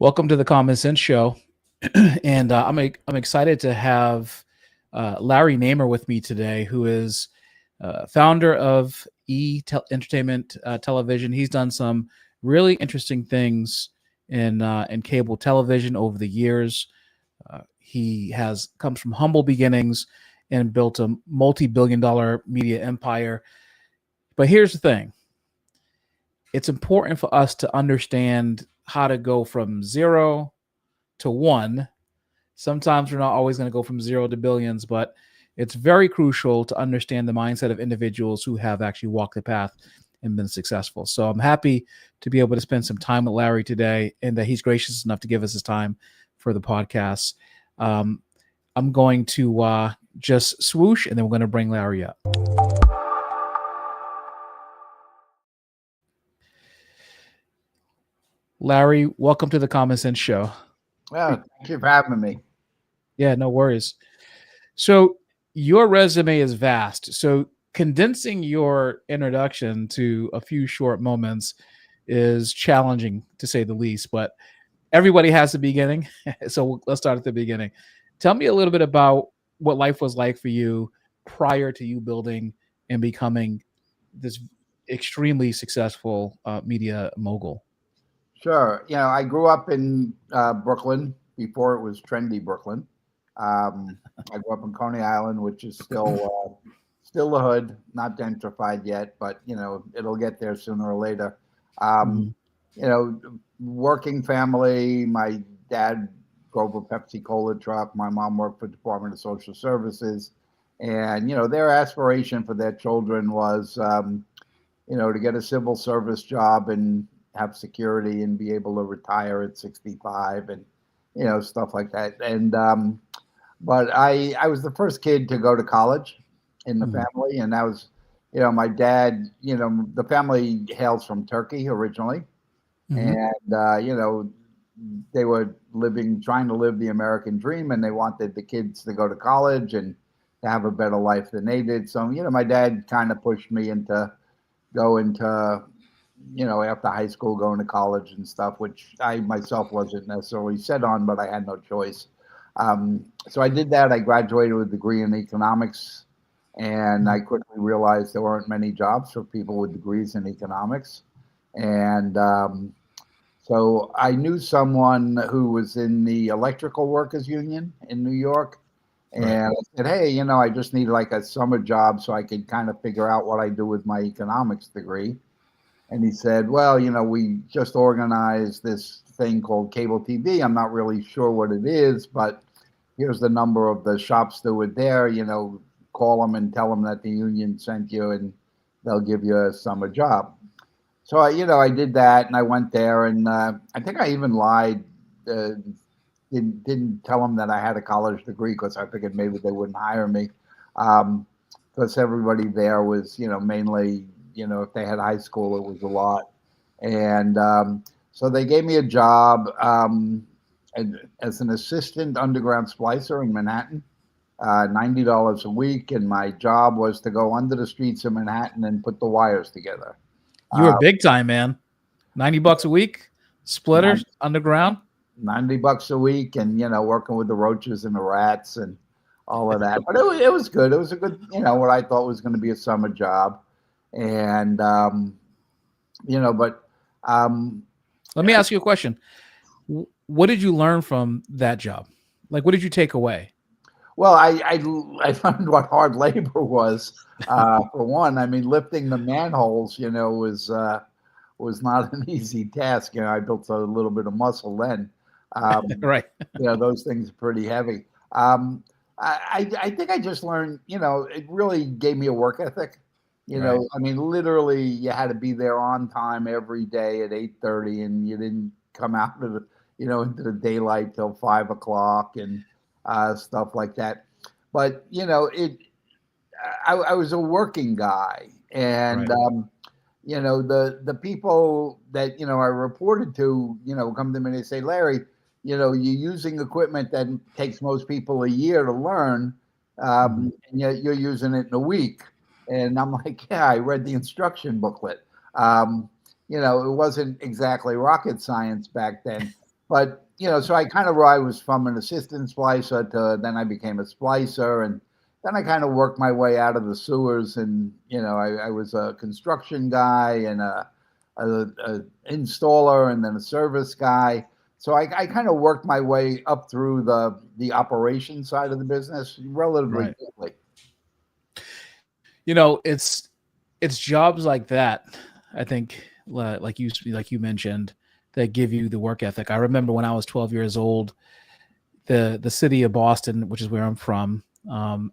Welcome to the Common Sense Show, and I'm excited to have Larry Namer with me today, who is founder of Entertainment Television. He's done some really interesting things in cable television over the years. He comes from humble beginnings and built a multi-billion-dollar media empire. But here's the thing: it's important for us to understand how to go from 0 to 1. Sometimes we're not always going to go from 0 to billions, but it's very crucial to understand the mindset of individuals who have actually walked the path and been successful. So I'm happy to be able to spend some time with Larry today, and that he's gracious enough to give us his time for the podcast. I'm going to just swoosh, and then we're going to bring Larry up. Larry, welcome to the Common Sense Show. Well, thank you for having me. Yeah, no worries. So your resume is vast. So condensing your introduction to a few short moments is challenging, to say the least. But everybody has a beginning. So let's start at the beginning. Tell me a little bit about what life was like for you prior to you building and becoming this extremely successful media mogul. Sure. I grew up in Brooklyn before it was trendy Brooklyn. I grew up in Coney Island, which is still the hood, not gentrified yet, but it'll get there sooner or later. Working family. My dad drove a Pepsi Cola truck. My mom worked for the Department of Social Services, and their aspiration for their children was to get a civil service job and have security and be able to retire at 65 and stuff like that. And but I was the first kid to go to college in the family, and that was my dad. The family hails from Turkey originally, and they were trying to live the American dream, and they wanted the kids to go to college and to have a better life than they did. So my dad kind of pushed me into after high school, going to college and stuff, which I myself wasn't necessarily set on, but I had no choice. So I did that. I graduated with a degree in economics, and I quickly realized there weren't many jobs for people with degrees in economics. And so I knew someone who was in the electrical workers union in New York. And I said, hey, I just need like a summer job so I could kind of figure out what I do with my economics degree. And he said, well, we just organized this thing called cable TV. I'm not really sure what it is, but here's the number of the shop steward there. Call them and tell them that the union sent you, and they'll give you a summer job. So, I did that, and I went there, and I think I even lied, didn't tell them that I had a college degree because I figured maybe they wouldn't hire me, because everybody there was, mainly, if they had high school, it was a lot. And so they gave me a job as an assistant underground splicer in Manhattan, $90 a week. And my job was to go under the streets of Manhattan and put the wires together. You were big time, man. $90 a week, splitters, underground. $90 a week, and working with the roaches and the rats and all of that. But it was good. It was a good, what I thought was going to be a summer job. And let me ask you a question. What did you learn from that job? Like, what did you take away? Well, I learned what hard labor was. For one, I mean, lifting the manholes, was not an easy task. I built a little bit of muscle then. Right. Those things are pretty heavy. I think I just learned, it really gave me a work ethic. Right. I mean, literally, you had to be there on time every day at 8:30, and you didn't come out of the, into the daylight till 5 o'clock and stuff like that. But I was a working guy, and the people that I reported to, come to me and they say, Larry, you're using equipment that takes most people a year to learn, and yet you're using it in a week. And I'm like, yeah, I read the instruction booklet. It wasn't exactly rocket science back then, But so I was from an assistant splicer to then I became a splicer, and then I kind of worked my way out of the sewers, and I was a construction guy and a installer, and then a service guy. So I kind of worked my way up through the operation side of the business relatively Right. quickly. It's jobs like that, I think, like you mentioned, that give you the work ethic. I remember when I was 12 years old, the city of Boston, which is where I'm from,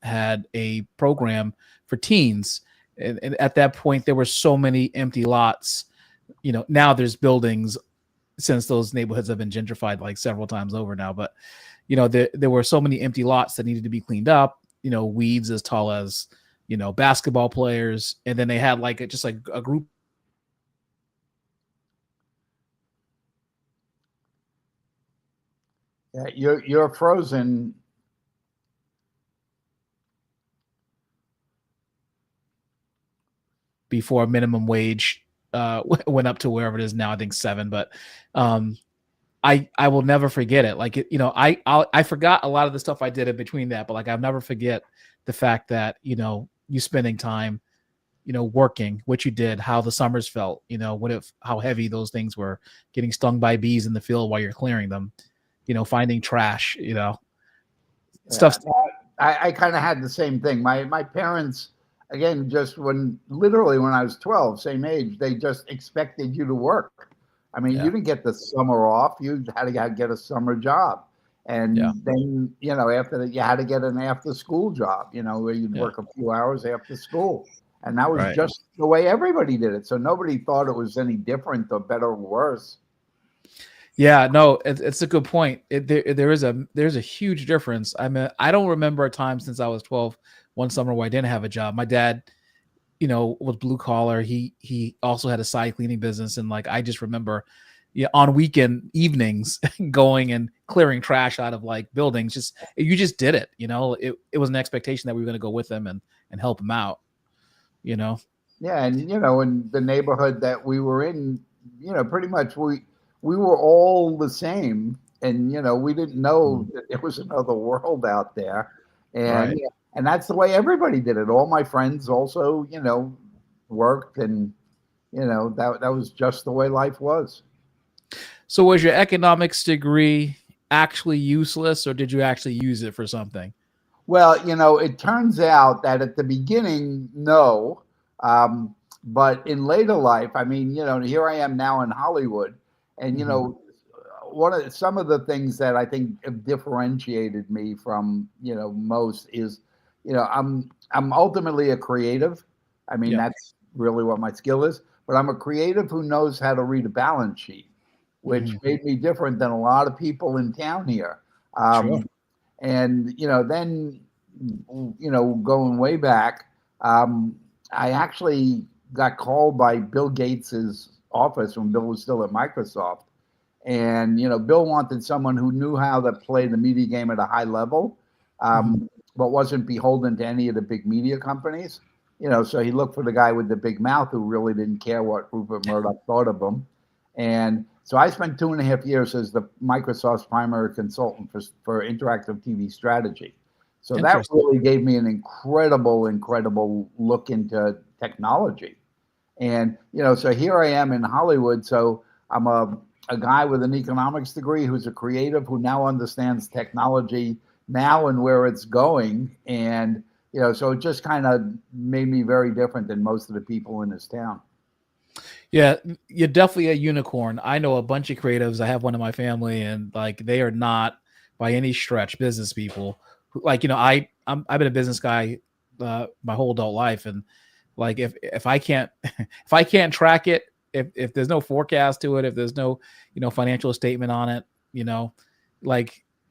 had a program for teens, and at that point there were so many empty lots. Now there's buildings, since those neighborhoods have been gentrified like several times over now. But there were so many empty lots that needed to be cleaned up. Weeds as tall as basketball players, and then they had just like a group. Yeah, you're frozen. Before minimum wage went up to wherever it is now, I think 7. But I will never forget it. I forgot a lot of the stuff I did in between that, but I'll never forget the fact that you spending time working, what you did, how the summers felt, how heavy those things were, getting stung by bees in the field while you're clearing them, finding trash, stuff. I kind of had the same thing. My parents, again, just literally when I was 12, same age, they just expected you to work. I mean, you didn't get the summer off. You had to get a summer job. And then, after that, you had to get an after school job, where you'd work a few hours after school. And that was just the way everybody did it. So nobody thought it was any different or better or worse. Yeah, no, it's a good point. There's a huge difference. I mean, I don't remember a time since I was 12, one summer where I didn't have a job. My dad, was blue collar. He also had a side cleaning business, and I just remember, on weekend evenings going and clearing trash out of buildings. You just did it. It was an expectation that we were going to go with him and help him out. Yeah, and in the neighborhood that we were in, pretty much we were all the same, and we didn't know that there was another world out there, and and that's the way everybody did it. All my friends also, worked, and that was just the way life was. So was your economics degree actually useless, or did you actually use it for something? Well, it turns out that at the beginning, no. But in later life, I mean, here I am now in Hollywood, and some of the things that I think have differentiated me from most is, I'm ultimately a creative. I mean, that's really what my skill is. But I'm a creative who knows how to read a balance sheet, which made me different than a lot of people in town here. Sure. And then going way back, I actually got called by Bill Gates's office when Bill was still at Microsoft, and Bill wanted someone who knew how to play the media game at a high level, but wasn't beholden to any of the big media companies. So he looked for the guy with the big mouth who really didn't care what Rupert Murdoch thought of him. And so I spent 2.5 years as the Microsoft's primary consultant for interactive TV strategy. So that really gave me an incredible look into technology. And, so here I am in Hollywood. So I'm a guy with an economics degree who's a creative who now understands technology now and where it's going. And, so it just kind of made me very different than most of the people in this town. Yeah, you're definitely a unicorn. I know a bunch of creatives. I have one in my family, and they are not by any stretch business people. I've been a business guy my whole adult life, and if I can't if I can't track it, if there's no forecast to it, if there's no financial statement on it,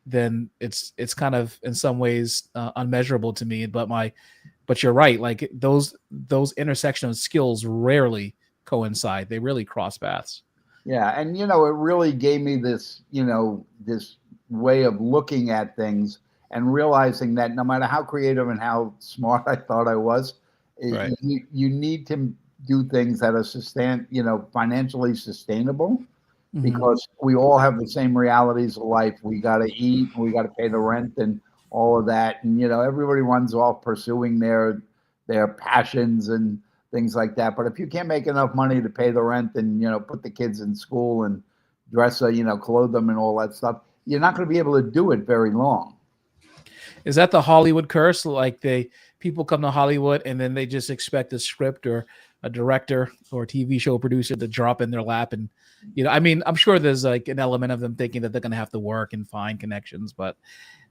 then it's kind of in some ways unmeasurable to me. But you're right. Those intersection of skills rarely coincide. They really cross paths. Yeah, and it really gave me this this way of looking at things and realizing that no matter how creative and how smart I thought I was, you need to do things that are financially sustainable. Hmm. because we all have the same realities of life. We got to eat, we got to pay the rent and all of that. And, everybody runs off pursuing their passions and things like that. But if you can't make enough money to pay the rent and, put the kids in school and dress, clothe them and all that stuff, you're not going to be able to do it very long. Is that the Hollywood curse? Like people come to Hollywood and then they just expect a script or a director or a TV show producer to drop in their lap, and I mean, I'm sure there's like an element of them thinking that they're going to have to work and find connections, but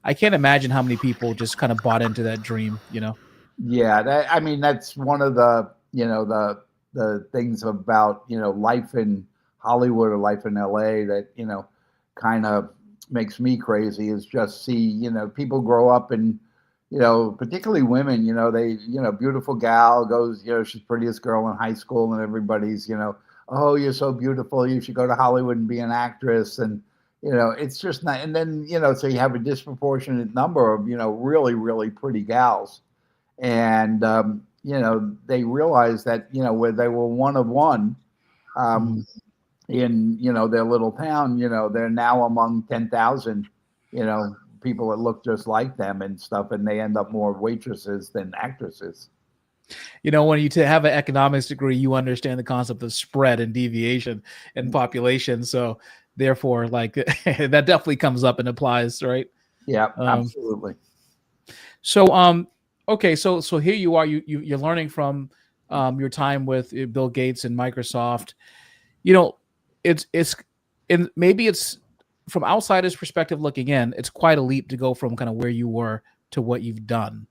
I can't imagine how many people just kind of bought into that dream. Yeah, I mean, that's one of the the things about life in Hollywood or life in LA that kind of makes me crazy is just see people grow up and particularly women, they beautiful gal goes, she's prettiest girl in high school and everybody's oh, you're so beautiful, you should go to Hollywood and be an actress. And it's just not. And then so you have a disproportionate number of really really pretty gals. And they realized that where they were one of one in their little town, they're now among 10,000 people that look just like them and stuff, and they end up more waitresses than actresses. When you have an economics degree, you understand the concept of spread and deviation in population, so therefore like that definitely comes up and applies, right? Yeah, absolutely. So okay, so here you are. You're learning from your time with Bill Gates and Microsoft. It's and maybe it's from outsiders' perspective looking in. It's quite a leap to go from kind of where you were to what you've done.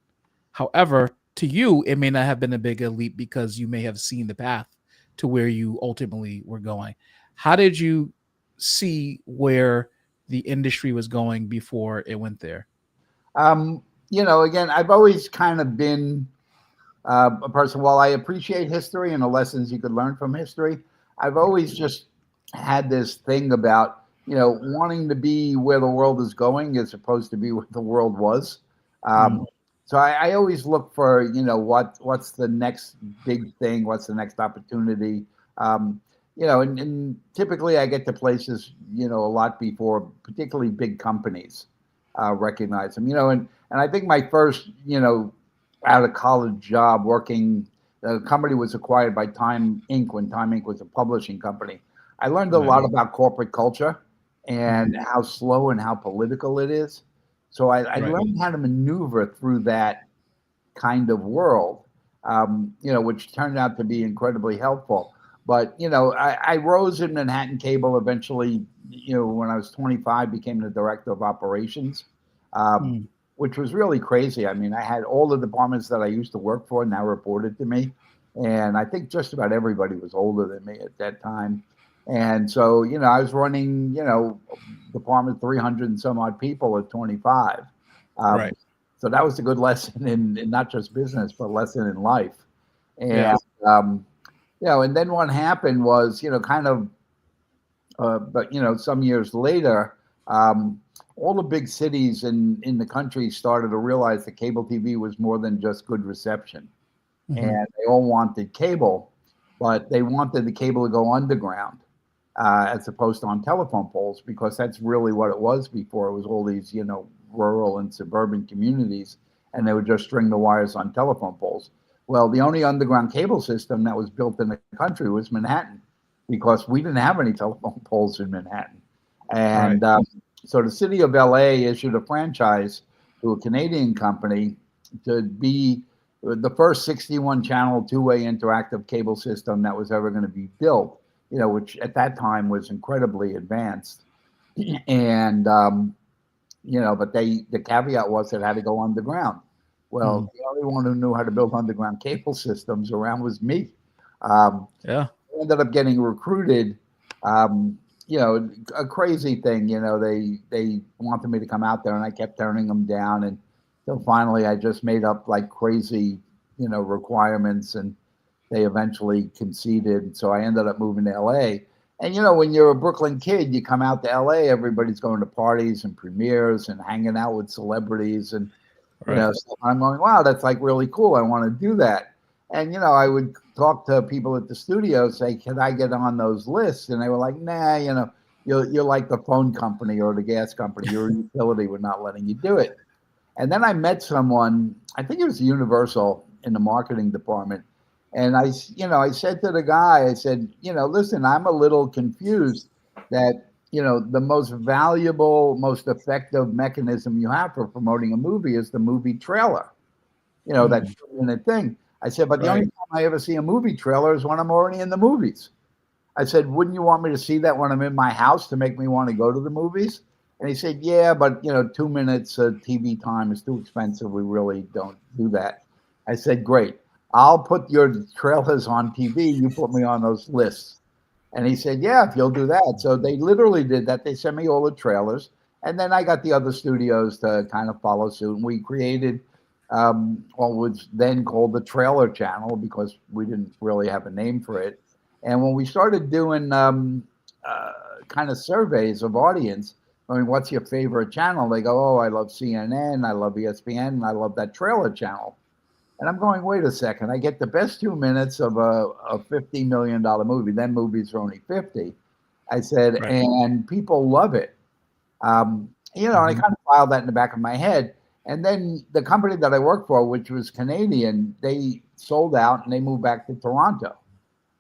However, to you, it may not have been a big leap because you may have seen the path to where you ultimately were going. How did you see where the industry was going before it went there? Again, I've always kind of been a person, while I appreciate history and the lessons you could learn from history, I've always just had this thing about, wanting to be where the world is going as opposed to be where the world was. So I always look for, what's the next big thing? What's the next opportunity? And typically I get to places, a lot before particularly big companies recognize them, and I think my first, out of college job working, the company was acquired by Time Inc. when Time Inc. was a publishing company. I learned a lot about corporate culture and how slow and how political it is. So I learned how to maneuver through that kind of world, which turned out to be incredibly helpful. But, I rose in Manhattan Cable eventually, when I was 25, became the director of operations. Which was really crazy. I mean, I had all the departments that I used to work for now reported to me. And I think just about everybody was older than me at that time. And so, I was running, department 300 and some odd people at 25. Right. So that was a good lesson in not just business, but lesson in life. And, Yeah. And then what happened was, kind of, but, some years later, all the big cities in the country started to realize that cable TV was more than just good reception. And they all wanted cable, but they wanted the cable to go underground as opposed to on telephone poles, because that's really what it was before. It was all these, rural and suburban communities, and they would just string the wires on telephone poles. Well, the only underground cable system that was built in the country was Manhattan, because we didn't have any telephone poles in Manhattan. And so the city of LA issued a franchise to a Canadian company to be the first 61 channel two-way interactive cable system that was ever going to be built, which at that time was incredibly advanced. And, but the caveat was it had to go underground. Well, the only one who knew how to build underground cable systems around was me. I ended up getting recruited. A crazy thing, they wanted me to come out there and I kept turning them down. And so finally I just made up like crazy, requirements, and they eventually conceded. So I ended up moving to LA. And, when you're a Brooklyn kid, you come out to LA, everybody's going to parties and premieres and hanging out with celebrities. And, so I'm going, wow, that's like really cool. I want to do that. And, I would talk to people at the studio, say, can I get on those lists? And they were like, nah, you're like the phone company or the gas company. Your utility, we're not letting you do it. And then I met someone, I think it was Universal in the marketing department. And I said to the guy, I said, listen, I'm a little confused that, the most valuable, most effective mechanism you have for promoting a movie is the movie trailer, that 2-minute thing. I said, but the only time I ever see a movie trailer is when I'm already in the movies. I said, wouldn't you want me to see that when I'm in my house to make me want to go to the movies? And he said, yeah, but 2 minutes of TV time is too expensive. We really don't do that. I said, great. I'll put your trailers on TV. You put me on those lists. And he said, yeah, if you'll do that. So they literally did that. They sent me all the trailers. And then I got the other studios to kind of follow suit. And we created what was then called the Trailer Channel because we didn't really have a name for it. And when we started doing kind of surveys of audience, I mean, what's your favorite channel? They go, oh, I love CNN, I love ESPN, and I love that Trailer Channel. And I'm going, wait a second, I get the best 2 minutes of a $50 million movie. Then movies are only 50. I said, and people love it. And I kind of filed that in the back of my head. And then the company that I worked for, which was Canadian, they sold out and they moved back to Toronto.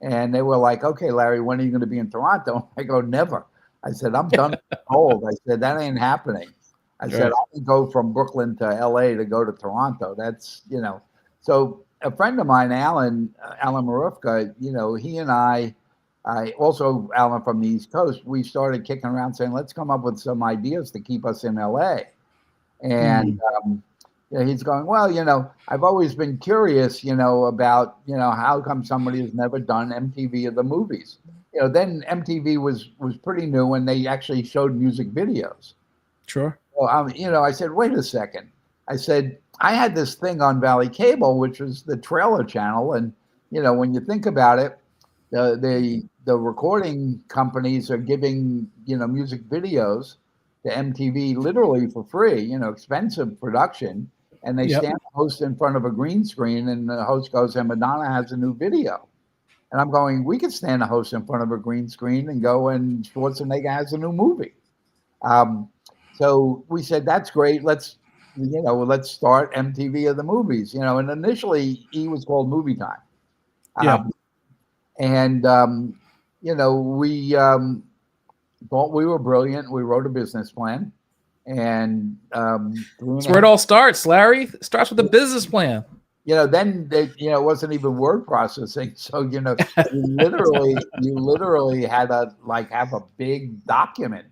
And they were like, okay, Larry, when are you going to be in Toronto? I go, never. I said, I'm done with the cold. I said, that ain't happening. I said, I can go from Brooklyn to LA to go to Toronto. That's, So a friend of mine, Alan Marufka, he and I also Alan from the East Coast, we started kicking around saying, let's come up with some ideas to keep us in LA. And he's going, well, I've always been curious, about, how come somebody has never done MTV of the movies? Then MTV was pretty new and they actually showed music videos. Sure. So, I said, wait a second. I said, I had this thing on Valley Cable, which was the Trailer Channel. And, when you think about it, the recording companies are giving, music videos to MTV literally for free, expensive production. And they stand the host in front of a green screen and the host goes, and Madonna has a new video. And I'm going, we could stand a host in front of a green screen and go, and Schwarzenegger has a new movie. So we said, that's great. Let's start MTV of the movies, and initially he was called Movie Time. We thought we were brilliant. We wrote a business plan. And that's where it all starts, Larry. It starts with a business plan. Then it wasn't even word processing. So, you literally had to have a big document.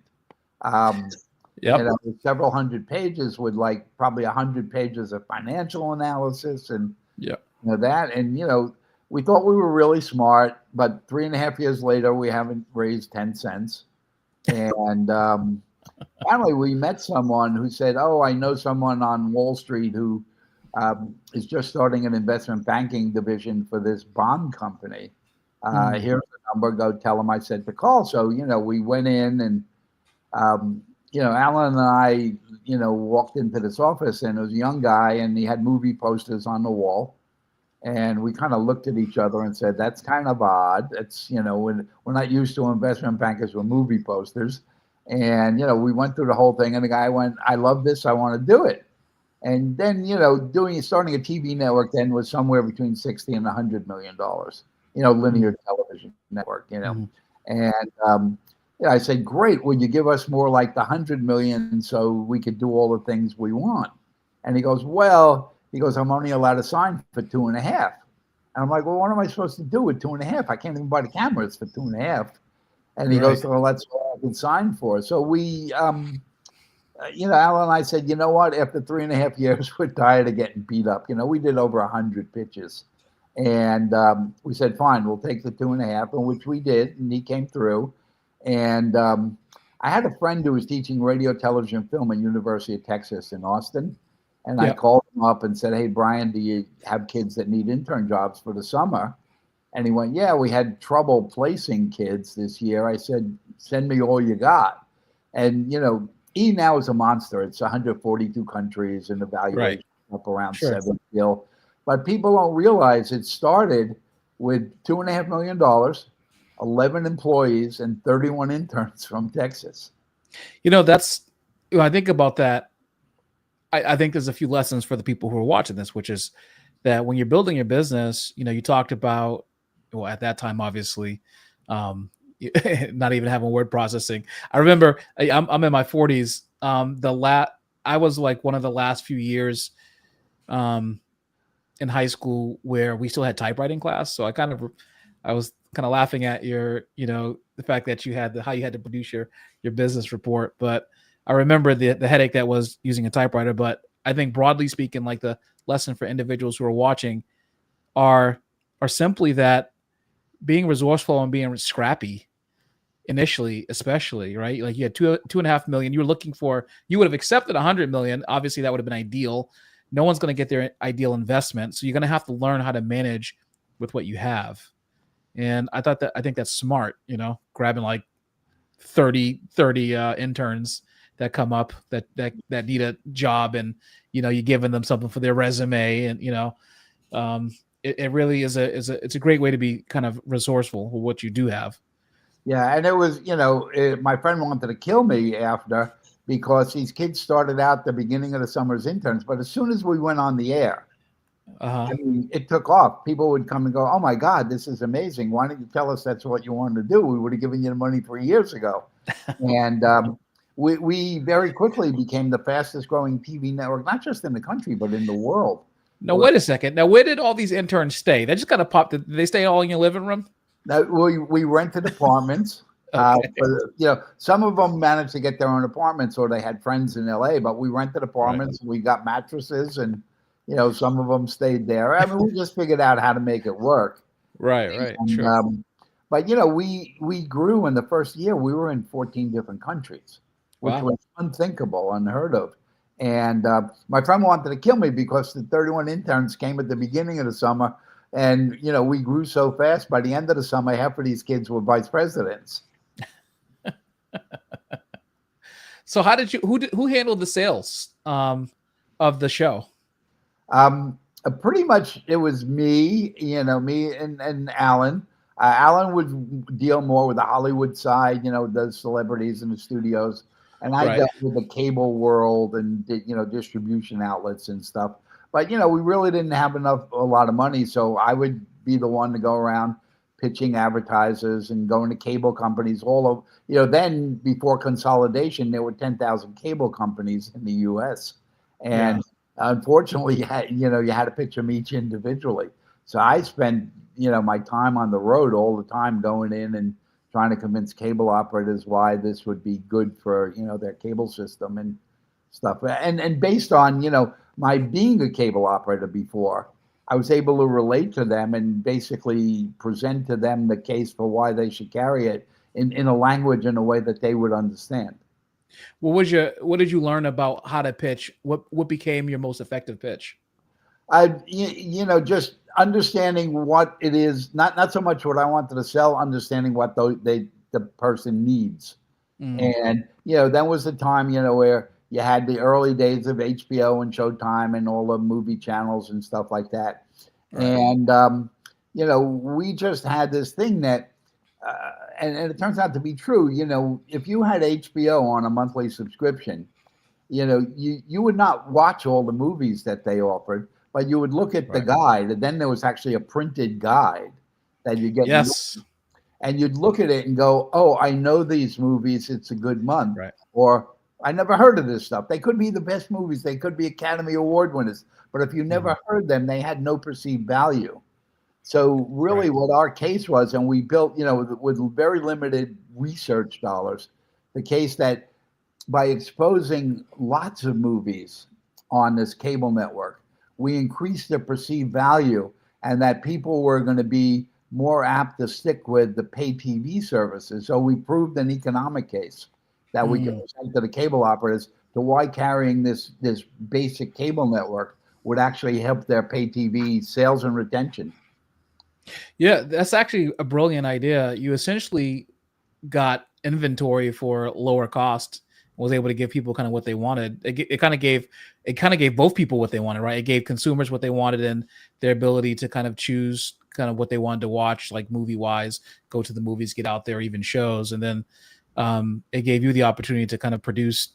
Several hundred pages with probably 100 pages of financial analysis and that. And, we thought we were really smart, but 3.5 years later, we haven't raised 10 cents. And finally, we met someone who said, oh, I know someone on Wall Street who is just starting an investment banking division for this bond company. Here's the number. Go tell him I said to call. So, we went in and, Alan and I, walked into this office and it was a young guy and he had movie posters on the wall. And we kind of looked at each other and said, that's kind of odd. It's, we're not used to investment bankers with movie posters. And, we went through the whole thing and the guy went, I love this. I want to do it. And then, starting a TV network then was somewhere between 60 and $100 million, linear television network, And I said, great. Would you give us more like the 100 million so we could do all the things we want? And he goes, I'm only allowed to sign for 2.5. And I'm like, well, what am I supposed to do with 2.5? I can't even buy the cameras for 2.5. And he goes, well, that's all I can sign for. So we, Alan and I said, you know what? After 3.5 years, we're tired of getting beat up. We did over 100 pitches. And we said, fine, we'll take the 2.5, and which we did. And he came through. And I had a friend who was teaching radio, television, film at University of Texas in Austin. And I called him up and said, hey, Brian, do you have kids that need intern jobs for the summer? And he went, yeah, we had trouble placing kids this year. I said, send me all you got. And, E now is a monster. It's 142 countries and the valuation up around 7 still. But people don't realize it started with $2.5 million, 11 employees, and 31 interns from Texas. That's when I think about that. I think there's a few lessons for the people who are watching this, which is that when you're building your business, you talked about, well, at that time, obviously, um, not even having word processing. I remember I'm in my 40s. I was like one of the last few years um, in high school where we still had typewriting class. So I was kind of laughing at the fact that how you had to produce your business report. But I remember the headache that was using a typewriter. But I think broadly speaking, like the lesson for individuals who are watching are simply that being resourceful and being scrappy initially, especially, right? Like you had 2.5 million. You would have accepted 100 million. Obviously, that would have been ideal. No one's going to get their ideal investment, so you're going to have to learn how to manage with what you have. And I think that's smart. Grabbing like 30 interns that come up that need a job, and you're giving them something for their resume, and it really is it's a great way to be kind of resourceful with what you do have. Yeah, and it was, my friend wanted to kill me after because these kids started out the beginning of the summer as interns, but as soon as we went on the air, Uh-huh. I mean, it took off. People would come and go, "Oh my God, this is amazing! Why didn't you tell us that's what you wanted to do? We would have given you the money 3 years ago." And we very quickly became the fastest growing TV network, not just in the country but in the world. Now wait a second. Now where did all these interns stay? They just kind of popped. Did they stay all in your living room? Now, we rented apartments. Okay. Some of them managed to get their own apartments, or they had friends in LA. But we rented apartments. Right. We got mattresses, and some of them stayed there. I mean, we just figured out how to make it work. Right. And, sure. But we grew in the first year. We were in 14 different countries, which was unthinkable, unheard of. And my friend wanted to kill me because the 31 interns came at the beginning of the summer. And, we grew so fast. By the end of the summer, half of these kids were vice presidents. So how did who handled the sales of the show? Pretty much it was me, me and Alan. Alan would deal more with the Hollywood side, the celebrities in the studios. And I dealt with the cable world and, distribution outlets and stuff. But, we really didn't have a lot of money. So I would be the one to go around pitching advertisers and going to cable companies all over. Then before consolidation, there were 10,000 cable companies in the U.S. And unfortunately, you had to pitch them each individually. So I spent, my time on the road all the time going in and trying to convince cable operators why this would be good for, their cable system and stuff. And based on, my being a cable operator before, I was able to relate to them and basically present to them the case for why they should carry it in a language in a way that they would understand. What did you learn about how to pitch? What became your most effective pitch? Just understanding what it is, not so much what I wanted to sell, understanding what the person needs. And, that was the time, where you had the early days of HBO and Showtime and all the movie channels and stuff like that. Right. And, we just had this thing that, and it turns out to be true, if you had HBO on a monthly subscription, you would not watch all the movies that they offered, but you would look at the guide, and then there was actually a printed guide that you get. Yes. And you'd look at it and go, "Oh, I know these movies. It's a good month." Right. Or I never heard of this stuff. They could be the best movies. They could be Academy Award winners. But if you never heard them, they had no perceived value. So really what our case was, and we built, with very limited research dollars, the case that by exposing lots of movies on this cable network, we increased the perceived value, and that people were going to be more apt to stick with the pay TV services. So we proved an economic case that we can present to the cable operators to why carrying this basic cable network would actually help their pay TV sales and retention. Yeah, that's actually a brilliant idea. You essentially got inventory for lower cost was able to give people kind of what they wanted. It kind of gave both people what they wanted, right? It gave consumers what they wanted and their ability to kind of choose kind of what they wanted to watch, like movie wise, go to the movies, get out there, even shows. And then it gave you the opportunity to kind of produce,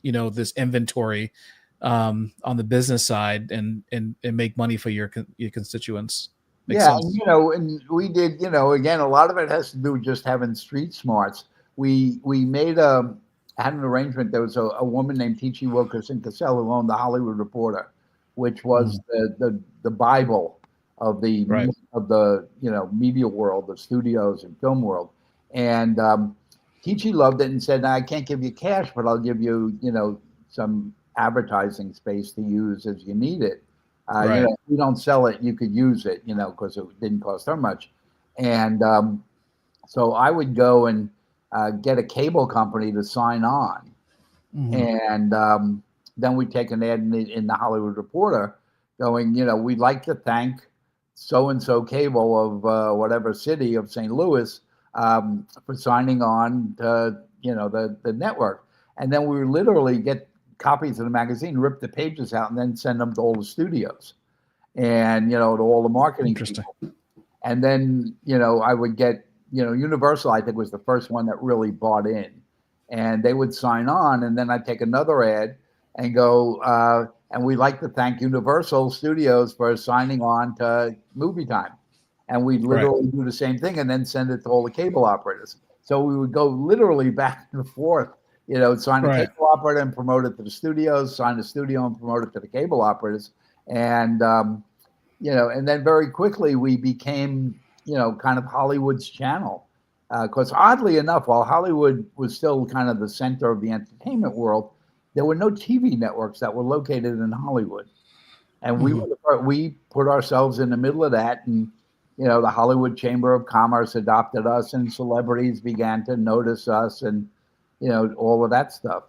this inventory on the business side and make money for your constituents. Makes Yeah, sense. and we did, again, a lot of it has to do with just having street smarts. We had an arrangement. There was a woman named T.G. Wilkerson Cassell who owned the Hollywood Reporter, which was the Bible of the Right. media world, the studios and film world. And T.G. loved it and said, "I can't give you cash, but I'll give you some advertising space to use as you need it. Right. If you don't sell it, you could use it, because it didn't cost her much." And so I would go and get a cable company to sign on. And then we'd take an ad in the Hollywood Reporter going, we'd like to thank so-and-so cable of whatever city of St. Louis for signing on to, the network. And then we would literally get copies of the magazine, rip the pages out, and then send them to all the studios and, to all the marketing people. And then, I would get, Universal, I think, was the first one that really bought in. And they would sign on, and then I'd take another ad and go, and we'd like to thank Universal Studios for signing on to Movie Time. And we'd literally do the same thing and then send it to all the cable operators. So we would go literally back and forth, sign a cable operator and promote it to the studios, sign the studio and promote it to the cable operators. And, and then very quickly we became, kind of Hollywood's channel. Because oddly enough, while Hollywood was still kind of the center of the entertainment world, there were no TV networks that were located in Hollywood. And we put ourselves in the middle of that. And, the Hollywood Chamber of Commerce adopted us, and celebrities began to notice us, and, all of that stuff.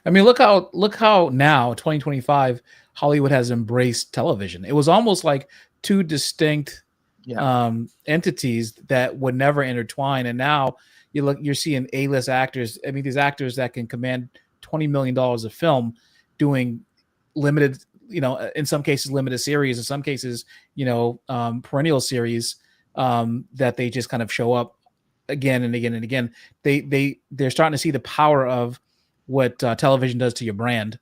I mean, look how now 2025 Hollywood has embraced television. It was almost like two distinct entities that would never intertwine, and now you're seeing A-list actors. I mean, these actors that can command $20 million a film doing limited, in some cases limited series, in some cases, perennial series that they just kind of show up again and again and again. They're starting to see the power of what television does to your brand,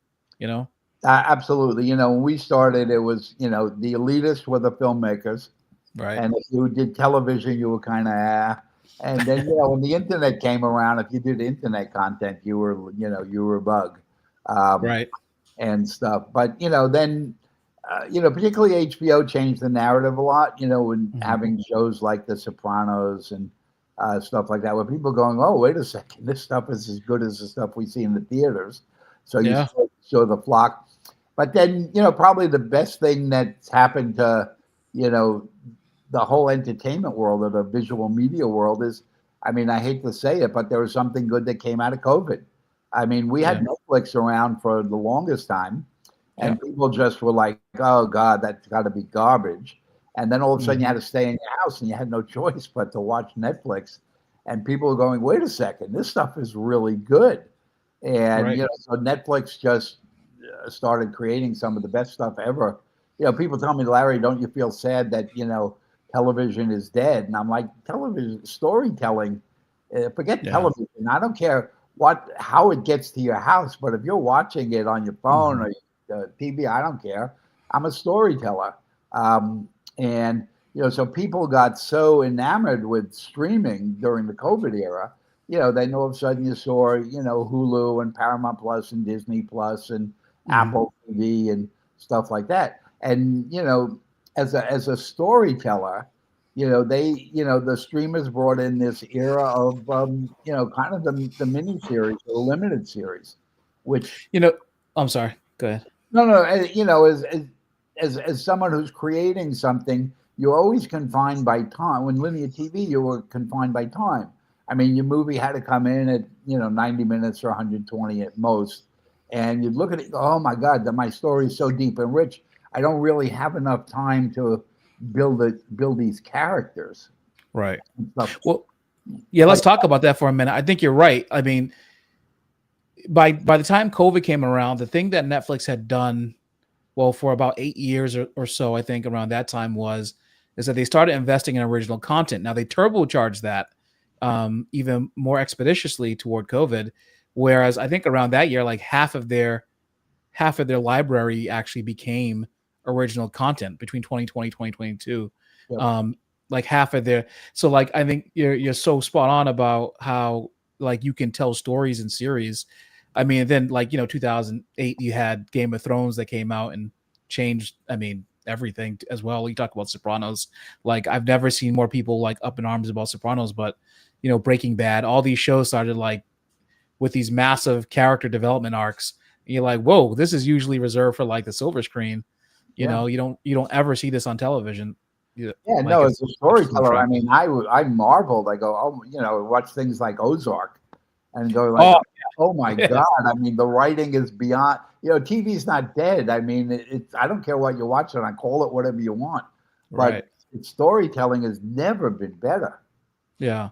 Absolutely. When we started, it was, the elitists were the filmmakers. Right. And if you did television, you were kind of, and then, when the internet came around, if you did internet content, you were a bug. Right. And stuff. But, then, particularly HBO changed the narrative a lot, in having shows like The Sopranos and stuff like that, where people going, "Oh, wait a second, this stuff is as good as the stuff we see in the theaters." So you show the flock. But then, probably the best thing that's happened to, the whole entertainment world or the visual media world is, I mean, I hate to say it, but there was something good that came out of COVID. I mean, we had Netflix around for the longest time, and people just were like, "Oh God, that's got to be garbage." And then all of a sudden you had to stay in your house and you had no choice but to watch Netflix. And people were going, "Wait a second, this stuff is really good." And, so Netflix just started creating some of the best stuff ever. People tell me, "Larry, don't you feel sad that, television is dead?" And I'm like, television, storytelling, forget television. I don't care how it gets to your house, but if you're watching it on your phone or your TV, I don't care. I'm a storyteller. And, so people got so enamored with streaming during the COVID era, then all of a sudden you saw, Hulu and Paramount Plus and Disney Plus and Apple TV and stuff like that. And, as a storyteller, the streamers brought in this era of, kind of the mini series or limited series, which, I'm sorry, go ahead. No, as someone who's creating something, you're always confined by time. When linear TV, you were confined by time. I mean, your movie had to come in at, 90 minutes or 120 at most. And you'd look at it, "Oh my God, my story is so deep and rich. I don't really have enough time to build these characters." Right. Well, let's talk about that for a minute. I think you're right. I mean, by the time COVID came around, the thing that Netflix had done well for about 8 years or so, I think around that time is that they started investing in original content. Now they turbocharged that even more expeditiously toward COVID, whereas I think around that year, like half of their library actually became original content between 2020 2022. Yep. Like half of their, so like I think you're so spot on about how like you can tell stories in series. I mean, then like 2008 you had Game of Thrones that came out and changed, I mean, everything as well. You talk about Sopranos, like I've never seen more people like up in arms about Sopranos, but Breaking Bad, all these shows started like with these massive character development arcs. And you're like, whoa, this is usually reserved for like the silver screen. Yeah. You don't ever see this on television. Yeah, Like no, as a storyteller, I shocking. mean, I marveled. I go, oh, watch things like Ozark, and go like, Oh, oh my yeah. God! I mean, the writing is beyond. TV's not dead. I mean, it's I don't care what you watch it. I call it whatever you want, Right. but its storytelling has never been better. Yeah.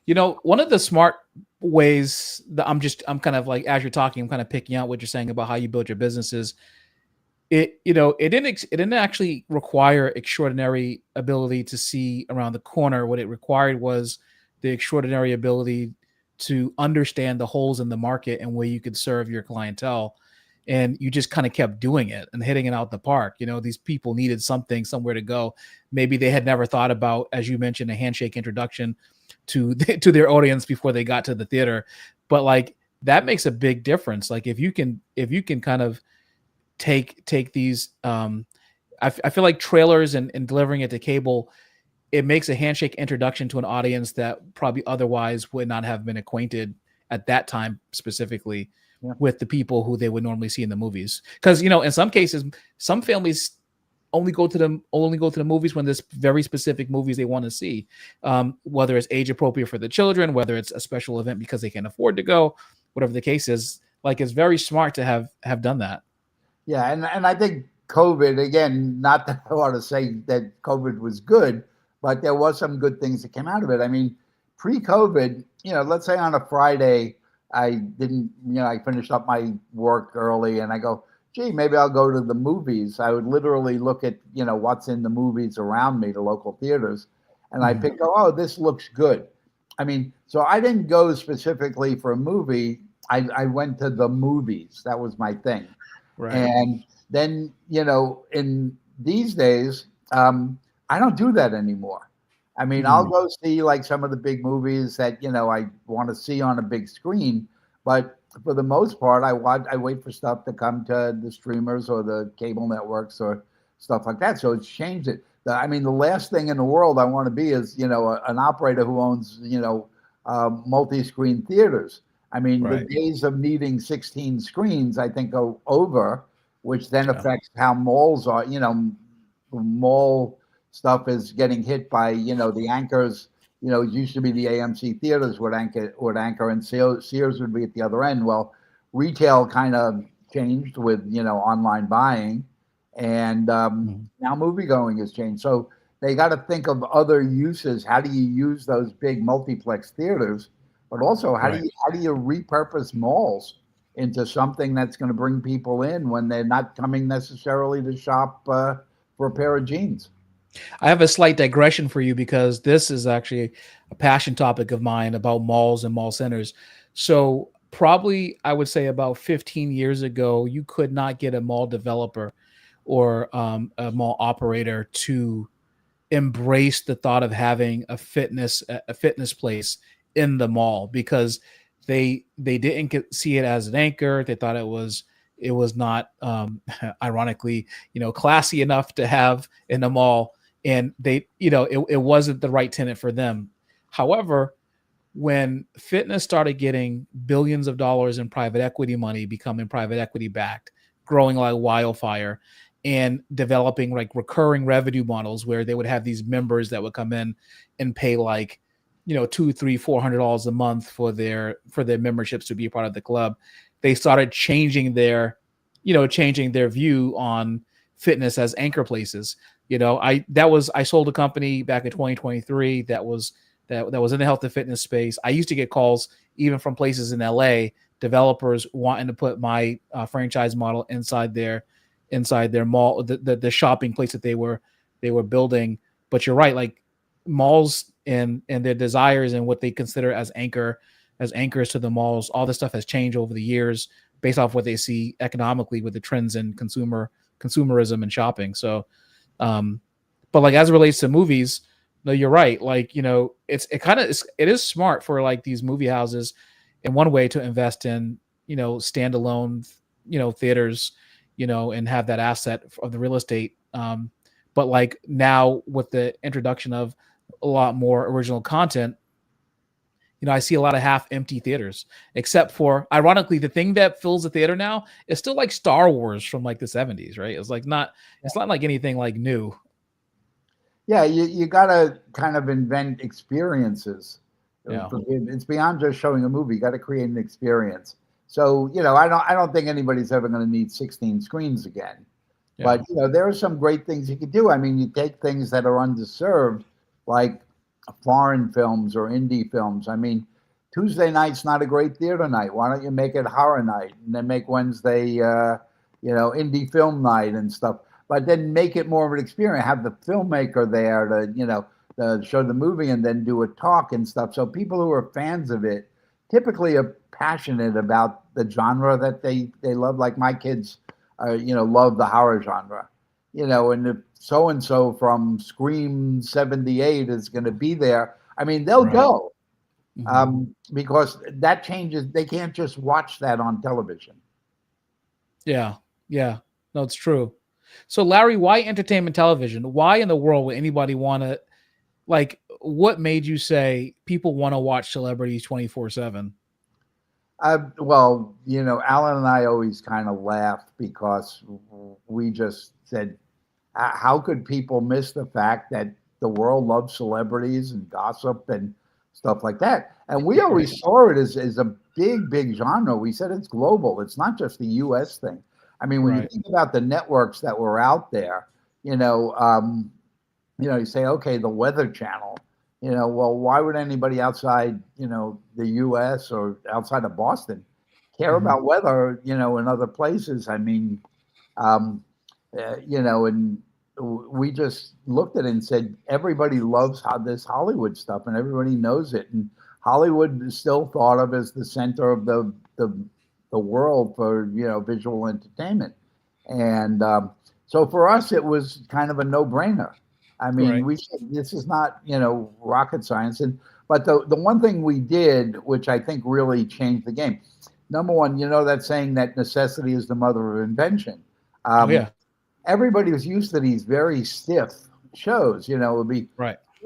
One of the smart ways that I'm kind of like, as you're talking, I'm kind of picking out what you're saying about how you build your businesses. It didn't actually require extraordinary ability to see around the corner. What it required was the extraordinary ability to understand the holes in the market and where you could serve your clientele. And you just kind of kept doing it and hitting it out the park. These people needed something, somewhere to go. Maybe they had never thought about, as you mentioned, a handshake introduction to their audience before they got to the theater. But like that makes a big difference. Like if you can kind of take these I feel like trailers and delivering it to cable, it makes a handshake introduction to an audience that probably otherwise would not have been acquainted at that time specifically with the people who they would normally see in the movies. Because in some cases, some families only go to the movies when there's very specific movies they want to see, whether it's age appropriate for the children, whether it's a special event because they can afford to go, whatever the case is. Like it's very smart to have done that. Yeah, and I think COVID, again, not that I want to say that COVID was good, but there was some good things that came out of it. I mean, pre-COVID, let's say on a Friday, I didn't, I finished up my work early and I go, gee, maybe I'll go to the movies. I would literally look at, what's in the movies around me, the local theaters, and I pick, oh, this looks good. I mean, so I didn't go specifically for a movie. I went to the movies. That was my thing. Right. And then, in these days, I don't do that anymore. I mean, I'll go see like some of the big movies that, I want to see on a big screen. But for the most part, I wait for stuff to come to the streamers or the cable networks or stuff like that. So it's changed it. I mean, the last thing in the world I want to be is, an operator who owns, multi-screen theaters. I mean, Right. the days of needing 16 screens, I think, are over, which then affects how malls are. Mall stuff is getting hit by, the anchors. It used to be the AMC theaters would anchor, and Sears would be at the other end. Well, retail kind of changed with, online buying, and now movie going has changed. So they got to think of other uses. How do you use those big multiplex theaters? But also, how do you repurpose malls into something that's going to bring people in when they're not coming necessarily to shop for a pair of jeans? I have a slight digression for you because this is actually a passion topic of mine about malls and mall centers. So probably I would say about 15 years ago, you could not get a mall developer or a mall operator to embrace the thought of having a fitness place in the mall because they didn't see it as an anchor. They thought it was not ironically classy enough to have in a mall, and they it wasn't the right tenant for them. However, when fitness started getting billions of dollars in private equity money, becoming private equity backed, growing like wildfire, and developing like recurring revenue models where they would have these members that would come in and pay like $200, $300, $400 a month for their memberships to be a part of the club. They started changing their view on fitness as anchor places. I sold a company back in 2023 that was in the health and fitness space. I used to get calls even from places in LA developers wanting to put my franchise model inside their mall, the shopping place that they were building. But you're right, like malls and their desires and what they consider as anchors to the malls, all this stuff has changed over the years based off what they see economically with the trends in consumerism and shopping. So, but like as it relates to movies, no, you're right. Like, it is smart for like these movie houses in one way to invest in, standalone, theaters, and have that asset of the real estate. But like now with the introduction of a lot more original content, I see a lot of half empty theaters, except for ironically, the thing that fills the theater now is still like Star Wars from like the 70s, right? It's like it's not like anything like new. Yeah, you got to kind of invent experiences. Yeah. It's beyond just showing a movie. You got to create an experience. So, I don't think anybody's ever going to need 16 screens again. Yeah. But, there are some great things you could do. I mean, you take things that are underserved, like foreign films or indie films. I mean, Tuesday night's not a great theater night. Why don't you make it horror night and then make Wednesday, indie film night and stuff? But then make it more of an experience. Have the filmmaker there to show the movie and then do a talk and stuff. So people who are fans of it typically are passionate about the genre that they love. Like my kids, love the horror genre. And if so-and-so from Scream 78 is going to be there, I mean, they'll go. Because that changes. They can't just watch that on television. Yeah. No, it's true. So Larry, why entertainment television? Why in the world would anybody want to, like, what made you say people want to watch celebrities 24/7? Well, Alan and I always kind of laughed because we just said, how could people miss the fact that the world loves celebrities and gossip and stuff like that? And we always saw it as a big genre. We said it's global. It's not just the U.S. thing. I mean, when you think about the networks that were out there, you say, okay, the Weather Channel, well, why would anybody outside, the U.S. or outside of Boston care about weather, in other places? I mean, and we just looked at it and said, everybody loves this Hollywood stuff and everybody knows it. And Hollywood is still thought of as the center of the world for, visual entertainment. And so for us, it was kind of a no-brainer. I mean, we said, this is not, rocket science. But the one thing we did, which I think really changed the game, number one, that saying that necessity is the mother of invention. Everybody was used to these very stiff shows. It would be,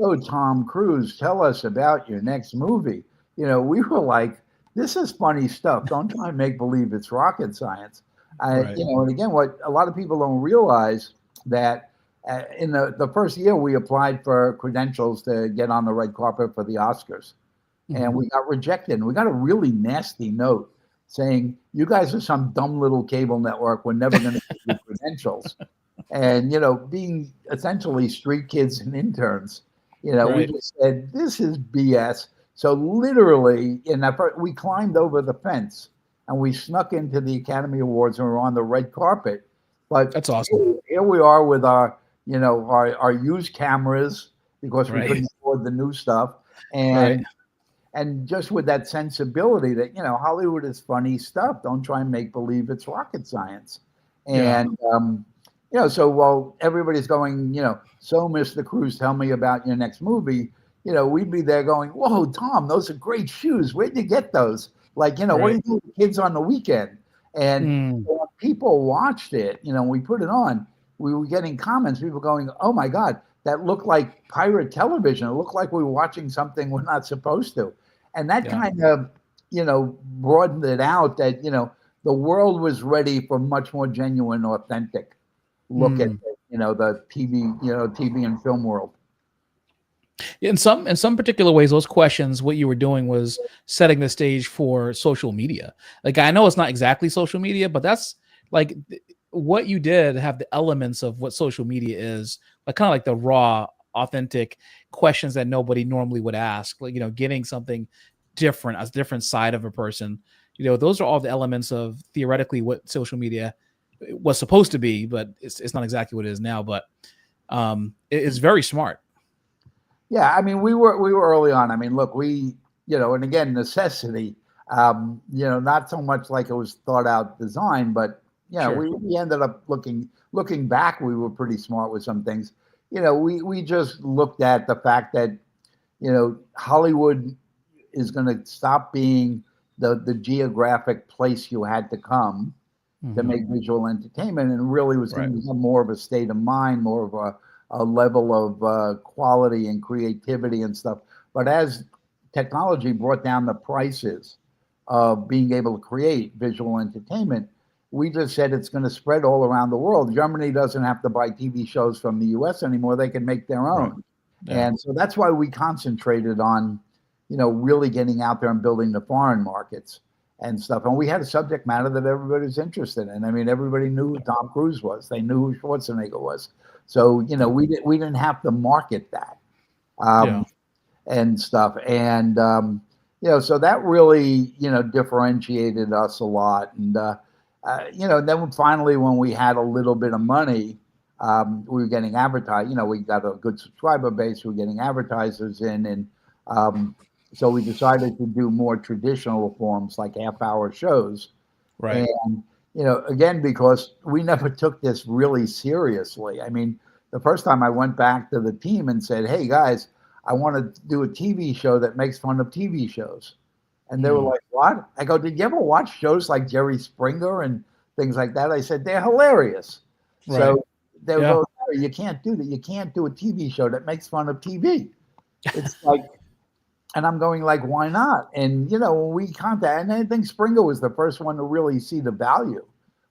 oh, Tom Cruise, tell us about your next movie. We were like, this is funny stuff. Don't try and make believe it's rocket science. And again, what a lot of people don't realize that in the first year we applied for credentials to get on the red carpet for the Oscars, and we got rejected. And we got a really nasty note saying, "You guys are some dumb little cable network. We're never going to get you credentials." And being essentially street kids and interns, we just said, "This is BS." So literally, we climbed over the fence and we snuck into the Academy Awards and we're on the red carpet. But that's awesome. Here we are with our used cameras because we couldn't afford the new stuff, and just with that sensibility that Hollywood is funny stuff. Don't try and make believe it's rocket science. And so while everybody's going, so Mr. Cruise, tell me about your next movie. We'd be there going, whoa, Tom, those are great shoes. Where'd you get those? Like, what do you do with kids on the weekend? And when people watched it, we put it on, we were getting comments, people going, oh my God, that looked like pirate television. It looked like we were watching something we're not supposed to. And that kind of, broadened it out that, the world was ready for much more genuine, authentic look at, the TV and film world. In some particular ways, those questions, what you were doing was setting the stage for social media. Like, I know it's not exactly social media, but that's like what you did have the elements of what social media is, like kind of like the raw, authentic questions that nobody normally would ask, like, getting something different, a different side of a person, those are all the elements of theoretically what social media was supposed to be, but it's not exactly what it is now. But it's very smart. Yeah, I mean, we were early on. I mean, look, and again, necessity. Not so much like it was thought out design, but Sure. we ended up looking back. We were pretty smart with some things. We just looked at the fact that Hollywood is going to stop being the geographic place you had to come to make visual entertainment, and really was going to become more of a state of mind, more of a level of quality and creativity and stuff. But as technology brought down the prices of being able to create visual entertainment, we just said it's going to spread all around the world. Germany doesn't have to buy TV shows from the US anymore. They can make their own. Right. Yeah. And so that's why we concentrated on, really getting out there and building the foreign markets and stuff. And we had a subject matter that everybody's interested in. I mean, everybody knew who Tom Cruise was. They knew who Schwarzenegger was. So, we didn't have to market that and stuff. And, so that really, differentiated us a lot. And, then finally, when we had a little bit of money, we were getting advertised. We got a good subscriber base. We were getting advertisers in. And so we decided to do more traditional forms like half-hour shows. Right. And, again, because we never took this really seriously. I mean, the first time I went back to the team and said, hey, guys, I want to do a TV show that makes fun of TV shows. And they were like, what? I go, did you ever watch shows like Jerry Springer and things like that? I said, they're hilarious. Right. So they go, you can't do that. You can't do a TV show that makes fun of TV. It's like, and I'm going like, why not? And, when we contacted, and I think Springer was the first one to really see the value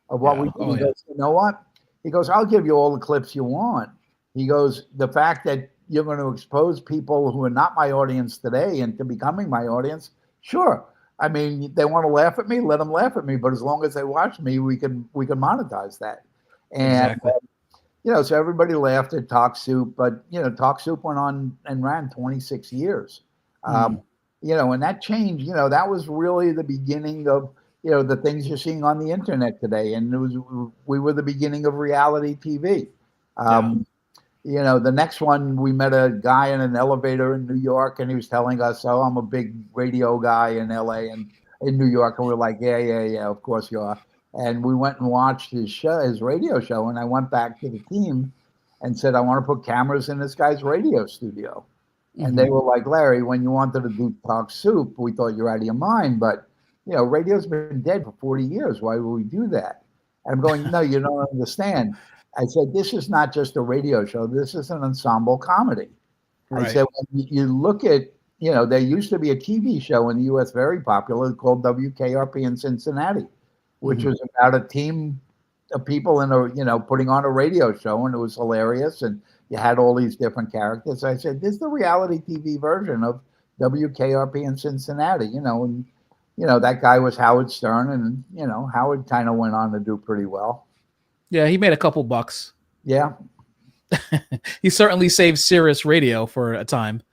of what we did. He goes, you know what? He goes, I'll give you all the clips you want. He goes, the fact that you're going to expose people who are not my audience today into becoming my audience, sure. I mean, they want to laugh at me, let them laugh at me. But as long as they watch me, we can monetize that. And, exactly. So everybody laughed at Talk Soup, but, Talk Soup went on and ran 26 years. And that change, that was really the beginning of, the things you're seeing on the internet today. And we were the beginning of reality TV. The next one, we met a guy in an elevator in New York, and he was telling us, oh, I'm a big radio guy in LA and in New York. And we're like, yeah, of course you are. And we went and watched his radio show. And I went back to the team and said, I want to put cameras in this guy's radio studio. And they were like, Larry, when you wanted to do Talk Soup, we thought you're out of your mind. But, radio's been dead for 40 years. Why would we do that? And I'm going, no, you don't understand. I said, this is not just a radio show. This is an ensemble comedy. Right. I said, when you look at, there used to be a TV show in the U.S. very popular called WKRP in Cincinnati, which was about a team of people putting on a radio show, and it was hilarious. And you had all these different characters. I said, this is the reality TV version of WKRP in Cincinnati, and, that guy was Howard Stern, and, Howard kind of went on to do pretty well. Yeah, he made a couple bucks. Yeah. He certainly saved Sirius Radio for a time,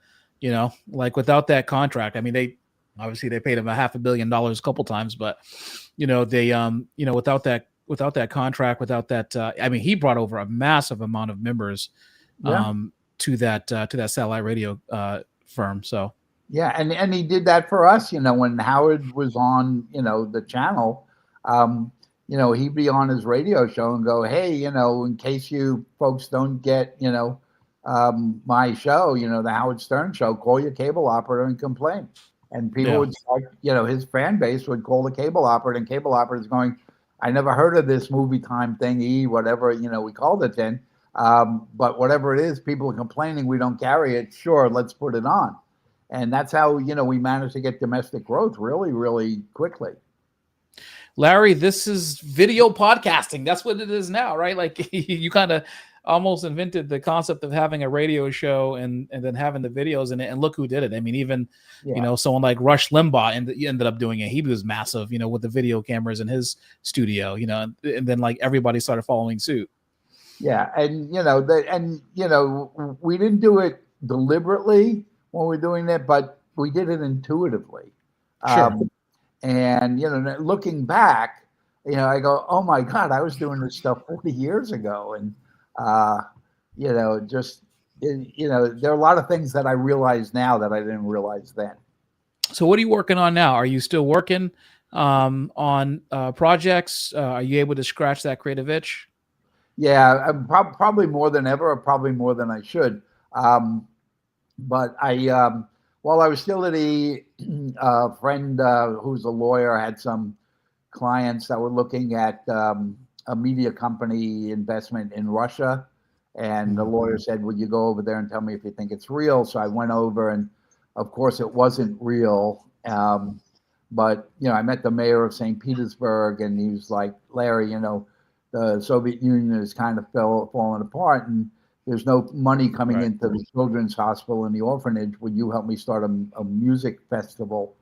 like without that contract. I mean, they paid him $500 million a couple times, but, without that contract, without that, he brought over a massive amount of members to that satellite radio firm. So yeah, and he did that for us. When Howard was on, the channel, he'd be on his radio show and go, hey, in case you folks don't get, my show, the Howard Stern show, call your cable operator and complain. And people would start, his fan base would call the cable operator, and cable operators going, I never heard of this movie time thingy, whatever, we called it then. But whatever it is, people are complaining we don't carry it. Sure, let's put it on. And that's how, we managed to get domestic growth really, really quickly. Larry, this is video podcasting. That's what it is now, right? Like you kind of almost invented the concept of having a radio show and then having the videos in it. And look who did it. I mean, even, someone like Rush Limbaugh ended up doing it. He was massive, with the video cameras in his studio, and then like everybody started following suit. Yeah. And, we didn't do it deliberately when we were doing that, but we did it intuitively. Sure. And, looking back, I go, oh my God, I was doing this stuff 40 years ago. And, there are a lot of things that I realize now that I didn't realize then. So what are you working on now? Are you still working on projects? Are you able to scratch that creative itch? Yeah, probably more than ever, or probably more than I should. But while I was still at a friend who's a lawyer, had some clients that were looking at a media company investment in Russia. And the lawyer said, would you go over there and tell me if you think it's real? So I went over, and of course it wasn't real. But, I met the mayor of St. Petersburg, and he was like, Larry, the Soviet Union is kind of falling apart, and there's no money coming into the children's hospital and the orphanage. Would you help me start a music festival?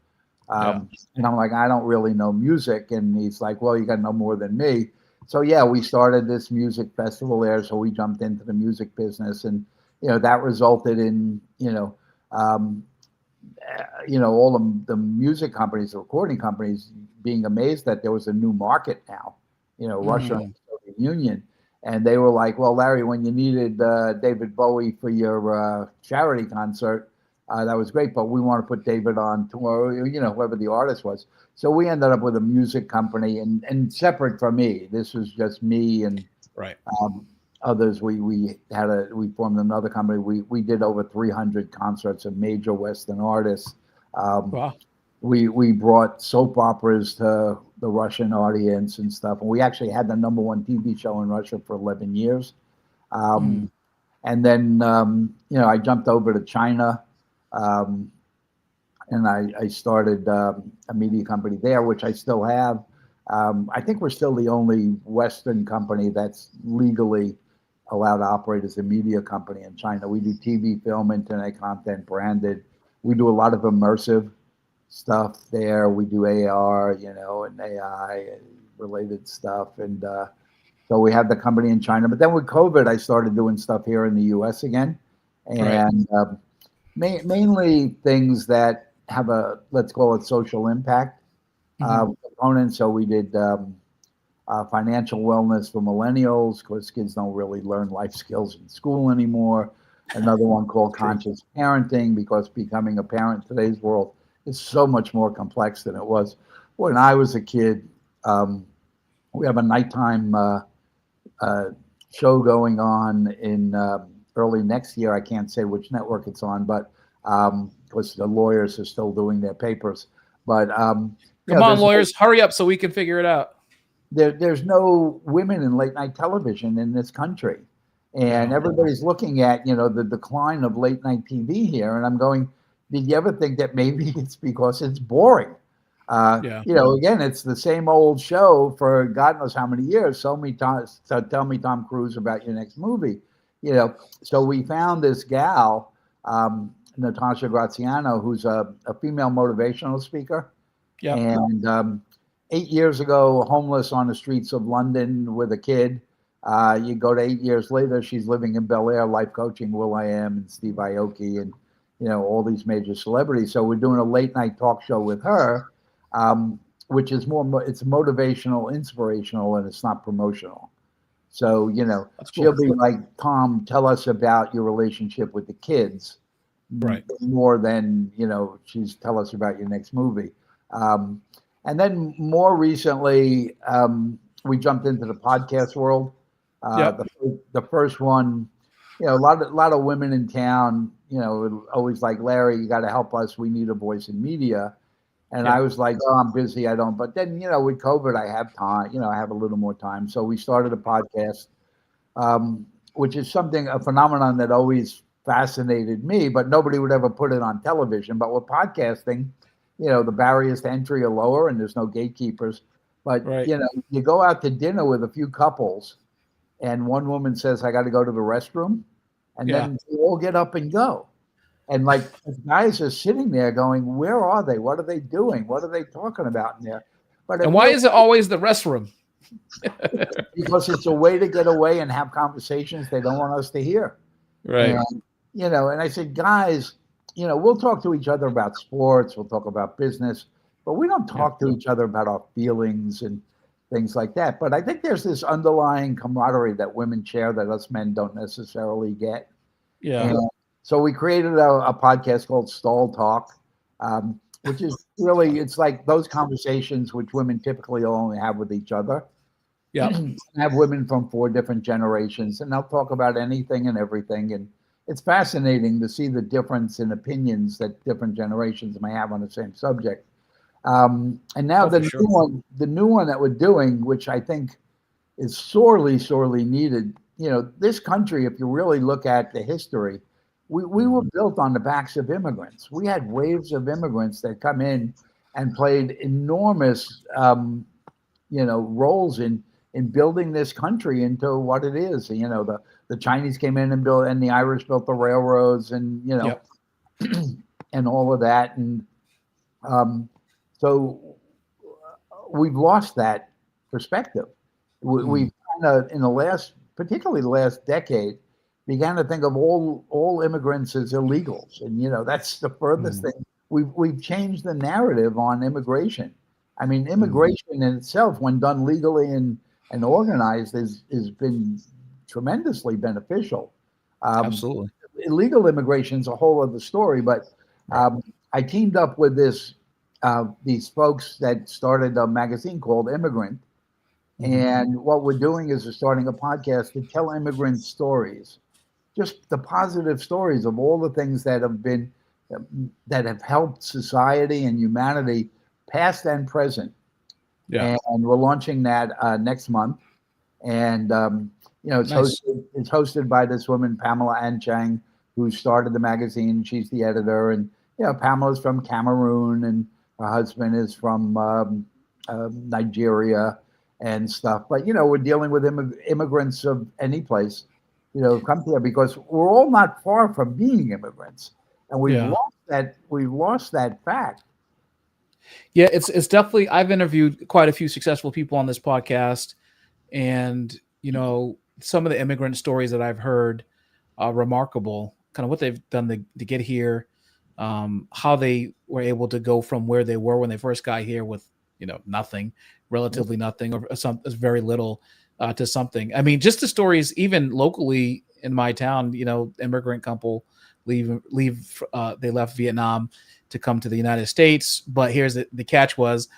And I'm like, I don't really know music. And he's like, well, you got to know more than me. So, yeah, we started this music festival there. So we jumped into the music business, and, that resulted in, all the music companies, the recording companies being amazed that there was a new market now, Russia and the Soviet Union. And they were like, well, Larry, when you needed David Bowie for your charity concert, that was great, but we want to put David on tour, whoever the artist was. So we ended up with a music company, and separate from me. This was just me and others. We formed another company. We did over 300 concerts of major Western artists. Wow. We brought soap operas to the Russian audience and stuff. And we actually had the #1 TV show in Russia for 11 years. And then, I jumped over to China. And I started a media company there, which I still have. I think we're still the only Western company that's legally allowed to operate as a media company in China. We do TV, film, internet content, branded. We do a lot of immersive stuff there. We do AR, and AI related stuff. And so we have the company in China. But then with COVID, I started doing stuff here in the US again. And mainly things that have let's call it social impact component. So we did financial wellness for millennials, because kids don't really learn life skills in school anymore. Another one called conscious parenting, because becoming a parent in today's world is so much more complex than it was when I was a kid. We have a nighttime show going on in early next year. I can't say which network it's on, but because the lawyers are still doing their papers. But come on, lawyers, hurry up so we can figure it out. There's no women in late night television in this country, and everybody's looking at the decline of late night TV here. And I'm going, did you ever think that maybe it's because it's boring? Again, it's the same old show for God knows how many years. So tell me, Tom Cruise, about your next movie. So we found this gal, Natasha Graziano, who's a female motivational speaker. And 8 years ago, homeless on the streets of London with a kid. You go to 8 years later, she's living in Bel Air, life coaching will.i.am and Steve Aoki and all these major celebrities. So we're doing a late night talk show with her, which is it's motivational, inspirational, and it's not promotional. So, she'll be like, Tom, tell us about your relationship with the kids. More than, she's tell us about your next movie. And then more recently, we jumped into the podcast world. The first one, a lot of women in town, always like, Larry, you got to help us. We need a voice in media. And I was like, oh, I'm busy. I don't. But then, with COVID, I have time. I have a little more time. So we started a podcast, which is a phenomenon that always fascinated me, but nobody would ever put it on television. But with podcasting, the barriers to entry are lower and there's no gatekeepers. But, you go out to dinner with a few couples and one woman says, I got to go to the restroom. And then they all get up and go. And like guys are sitting there going, where are they? What are they doing? What are they talking about in there? And why is it always the restroom? Because it's a way to get away and have conversations they don't want us to hear. Right. And, and I said, guys, we'll talk to each other about sports. We'll talk about business. but we don't talk to each other about our feelings and things like that. But I think there's this underlying camaraderie that women share that us men don't necessarily get. Yeah. And so we created a podcast called Stall Talk, which is really, it's like those conversations which women typically only have with each other. Yeah. Have women from 4 different generations, and they'll talk about anything and everything. And it's fascinating to see the difference in opinions that different generations may have on the same subject. And now the new one that we're doing, which I think is sorely, sorely needed. This country, if you really look at the history, we were built on the backs of immigrants. We had waves of immigrants that come in and played enormous, roles in building this country into what it is. The Chinese came in and built, and the Irish built the railroads, and and all of that. And so we've lost that perspective. We've kind of, particularly the last decade, began to think of all immigrants as illegals, and that's the furthest thing. We've changed the narrative on immigration. I mean, immigration in itself, when done legally and organized, has been tremendously beneficial. Absolutely. Illegal immigration is a whole other story, but I teamed up with these folks that started a magazine called Immigrant. And what we're doing is we're starting a podcast to tell immigrant stories, just the positive stories of all the things that have helped society and humanity, past and present. Yeah. And we're launching that next month. And it's hosted by this woman, Pamela Anchang, who started the magazine. She's the editor, and Pamela's from Cameroon, and her husband is from Nigeria and stuff. But we're dealing with immigrants of any place, come here, because we're all not far from being immigrants, and we've lost that fact. Yeah, it's definitely. I've interviewed quite a few successful people on this podcast, and some of the immigrant stories that I've heard are remarkable. Kind of what they've done to get here, how they were able to go from where they were when they first got here with nothing, relatively nothing, or very little, to something. I mean, just the stories, even locally in my town. Immigrant couple they left Vietnam to come to the United States, but here's the catch was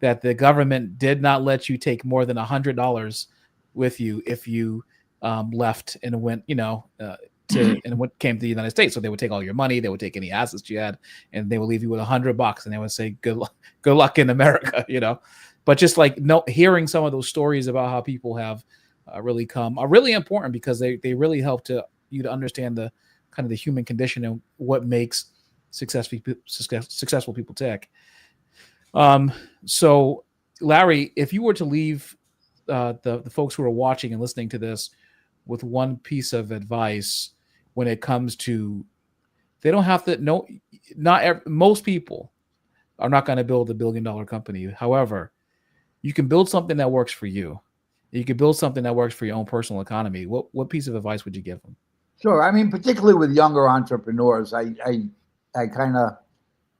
that the government did not let you take more than $100 with you if you left and went, and came to the United States. So they would take all your money, they would take any assets you had, and they would leave you with $100, and they would say, good luck in America, But just hearing some of those stories about how people have really come are really important, because they really help you to understand the kind of the human condition and what makes successful people tick. So Larry, if you were to leave the folks who are watching and listening to this with one piece of advice when it comes to, they don't have to most people are not going to build a $1 billion company. However, you can build something that works for you. You can build something that works for your own personal economy. What piece of advice would you give them? Sure. I mean, particularly with younger entrepreneurs, I kind of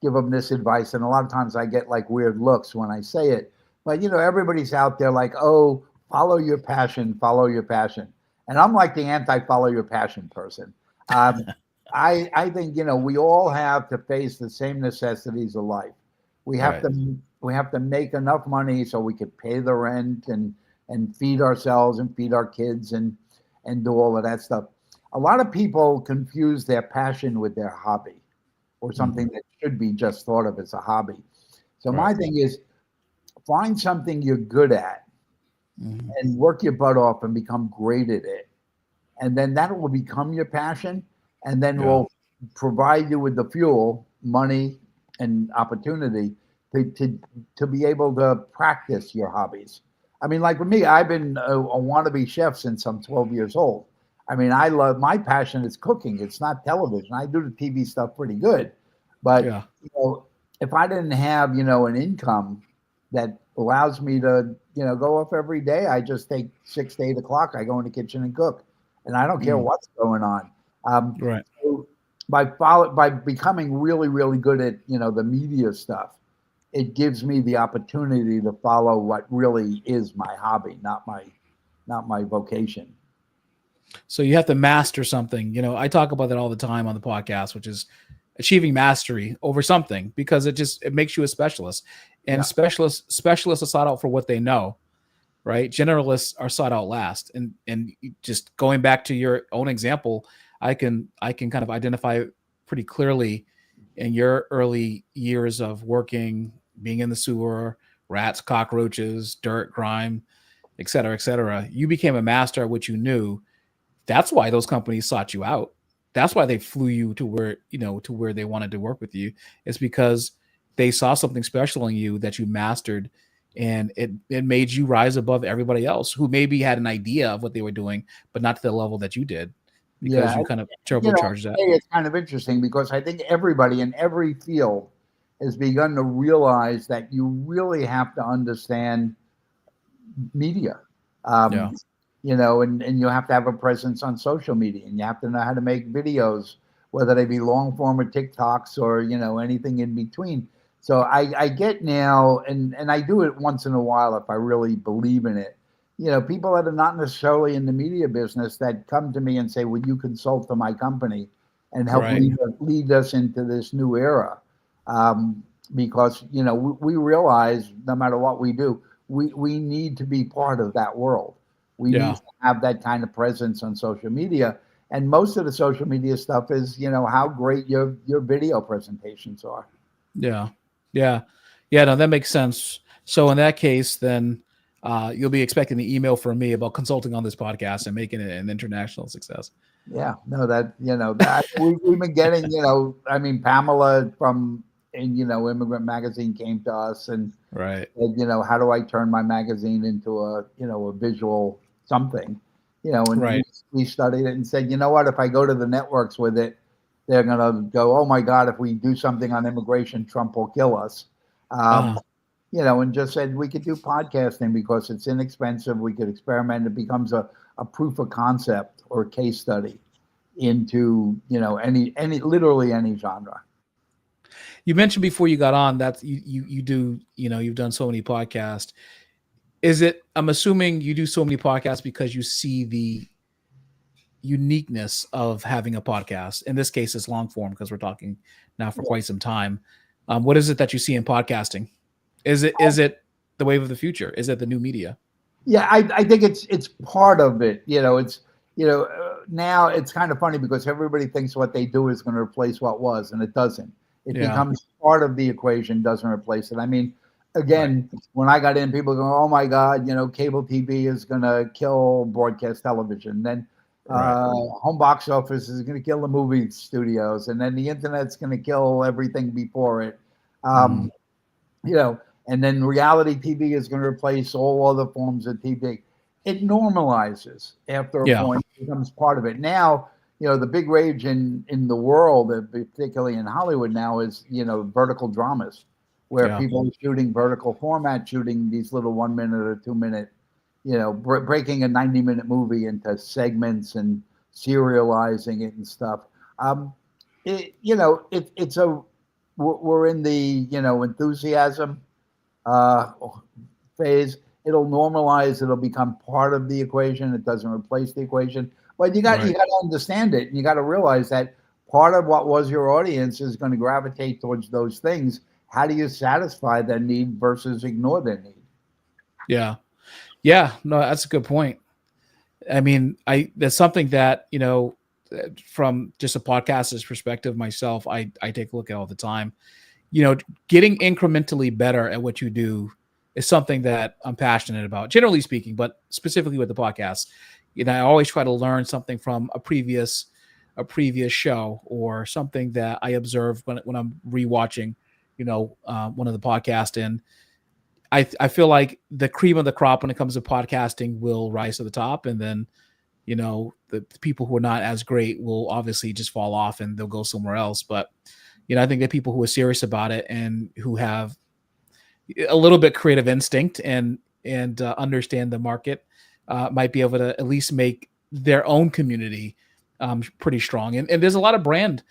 give them this advice, and a lot of times I get weird looks when I say it. But everybody's out there like, oh, follow your passion, and I'm like the anti-follow your passion person. I think we all have to face the same necessities of life. We have to make enough money so we can pay the rent and feed ourselves and feed our kids and do all of that stuff. A lot of people confuse their passion with their hobby, or something that should be just thought of as a hobby. So my thing is, find something you're good at and work your butt off and become great at it. And then that will become your passion, and then will provide you with the fuel, money, and opportunity to be able to practice your hobbies. I mean, like with me, I've been a wannabe chef since I'm 12 years old. I mean, my passion is cooking. It's not television. I do the TV stuff pretty good, but if I didn't have an income that allows me to go off every day, I just take 6 to 8 o'clock. I go in the kitchen and cook, and I don't care what's going on. So by becoming really, really good at the media stuff, it gives me the opportunity to follow what really is my hobby, not my vocation. So you have to master something. I talk about that all the time on the podcast, which is achieving mastery over something, because it makes you a specialist. And Yeah. specialists are sought out for what they know, right? Generalists are sought out last. And just going back to your own example, I can kind of identify pretty clearly in your early years of working, being in the sewer, rats, cockroaches, dirt, grime, et cetera, et cetera. You became a master at what you knew. That's why those companies sought you out. That's why they flew you to where they wanted to work with you. It's because they saw something special in you that you mastered, and it made you rise above everybody else who maybe had an idea of what they were doing, but not to the level that you did, because Yeah. you kind of You know, turbocharged that. it's kind of interesting because I think everybody in every field has begun to realize that you really have to understand media. Yeah. Um, and you have to have a presence on social media, and you have to know how to make videos, whether they be long form or TikToks or, anything in between. So I get now, and I do it once in a while if I really believe in it. People that are not necessarily in the media business that come to me and say, "Would you consult to my company and help Right. lead us into this new era?" Because we realize no matter what we do, we need to be part of that world. We need Yeah. to have that kind of presence on social media. And most of the social media stuff is, how great your video presentations are. Yeah. Yeah. Yeah. No, that makes sense. So in that case, then you'll be expecting the email from me about consulting on this podcast and making it an international success. Yeah, no, that we've been getting, I mean, Pamela from, Immigrant Magazine came to us and Right. said, how do I turn my magazine into a visual something, and Right. we studied it and said, what, if I go to the networks with it, they're going to go, oh my God, if we do something on immigration, Trump will kill us. Um, Uh, and just said we could do podcasting because it's inexpensive. We could experiment. It becomes a proof of concept or a case study into, any literally any genre. you mentioned before you got on that you do, you've done so many podcasts. I'm assuming you do so many podcasts because you see the uniqueness of having a podcast. In this case, it's long form because we're talking now for quite some time. What is it that you see in podcasting? Is it the wave of the future? Is it the new media? Yeah, I think it's part of it. Now it's kind of funny because everybody thinks what they do is going to replace what was, and it doesn't. It Yeah. becomes part of the equation, doesn't replace it. I mean, Right. again, when I got in, people go, "Oh my God, cable TV is going to kill broadcast television." Then Right. home box office is going to kill the movie studios, and then the internet's going to kill everything before it. Mhm. Um, you know, and then reality TV is going to replace all other forms of TV. It normalizes after a Yeah. point, it becomes part of it. Now, the big rage in the world, particularly in Hollywood now, is, vertical dramas where Yeah. people are shooting vertical format, shooting these little 1 minute or 2 minute, breaking a 90-minute movie into segments and serializing it and stuff. It's we're in the enthusiasm uh, phase. It'll normalize. It'll become part of the equation. It doesn't replace the equation. But you got Right. to understand it. And you got to realize that part of what was your audience is going to gravitate towards those things. How do you satisfy their need versus ignore their need? Yeah. Yeah. No, that's a good point. I mean, that's something that, from just a podcaster's perspective myself, I take a look at all the time. Getting incrementally better at what you do is something that I'm passionate about, generally speaking, but specifically with the podcast. I always try to learn something from a previous show or something that I observed when I'm rewatching, one of the podcasts. And I feel like the cream of the crop when it comes to podcasting will rise to the top, and then the people who are not as great will obviously just fall off and they'll go somewhere else. But I think that people who are serious about it and who have a little bit creative instinct and understand the market might be able to at least make their own community pretty strong. And there's a lot of brand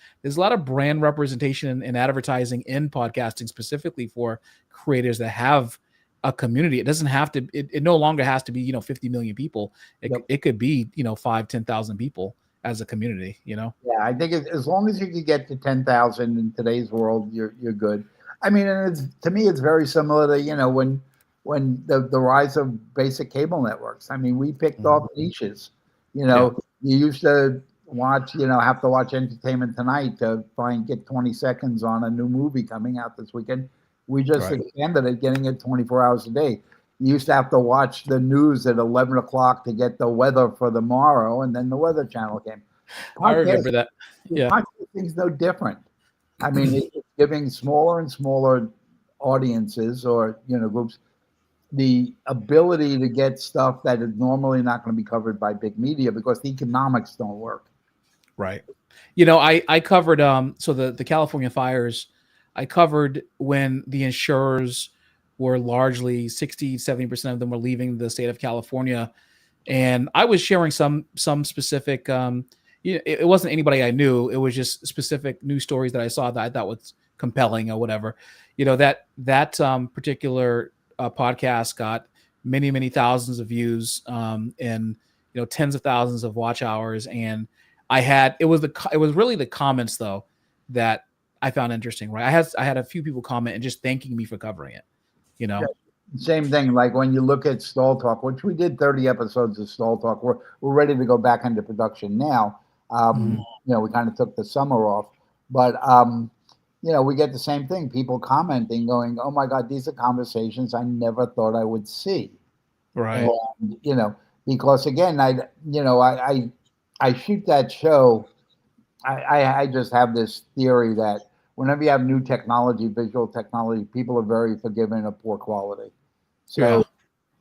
representation and advertising in podcasting specifically for creators that have a community. It doesn't have to, it no longer has to be, 50 million people. It could be, 5,000-10,000 people as a community, Yeah, I think as long as you can get to 10,000 in today's world, you're good. I mean, and to me, it's very similar to, when the rise of basic cable networks. I mean, we picked off niches. You used to watch, have to watch Entertainment Tonight to get 20 seconds on a new movie coming out this weekend. We just expanded it, getting it 24 hours a day. You used to have to watch the news at 11 o'clock to get the weather for tomorrow, and then the Weather Channel came. I remember that. Yeah. Podcasting's no different. I mean, it's giving smaller and smaller audiences or, groups the ability to get stuff that is normally not going to be covered by big media because the economics don't work. Right. I covered so the California fires. I covered when the insurers were largely 60-70% of them were leaving the state of California, and I was sharing some specific. It wasn't anybody I knew. It was just specific news stories that I saw that I thought was compelling or whatever. That particular podcast got many thousands of views and tens of thousands of watch hours, and it was really the comments though that I found interesting. Right, I had a few people comment and just thanking me for covering it. Same thing. Like when you look at Stall Talk, which we did 30 episodes of Stall Talk, we're ready to go back into production now. We kind of took the summer off, but we get the same thing. People commenting, going, "Oh my God, these are conversations I never thought I would see." Right. And, because again, I shoot that show. I just have this theory that whenever you have new technology, visual technology, people are very forgiving of poor quality. So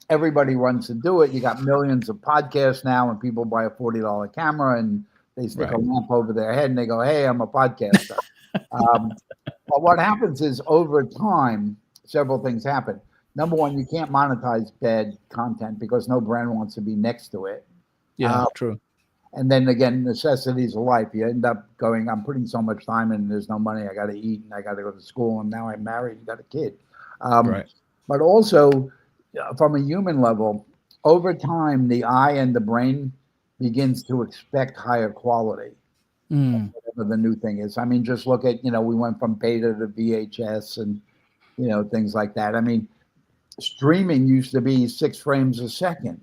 everybody runs to do it. You got millions of podcasts now, and people buy a $40 camera and they stick a lamp over their head and they go, "Hey, I'm a podcaster." But what happens is over time, several things happen. Number one, you can't monetize bad content because no brand wants to be next to it. Yeah, true. And then again, necessities of life. You end up going, I'm putting so much time in, there's no money. I got to eat and I got to go to school. And now I'm married and got a kid. But also, from a human level, over time, the eye and the brain begins to expect higher quality. Whatever the new thing is. I mean, just look at, we went from beta to VHS and, things like that. I mean, streaming used to be 6 frames a second.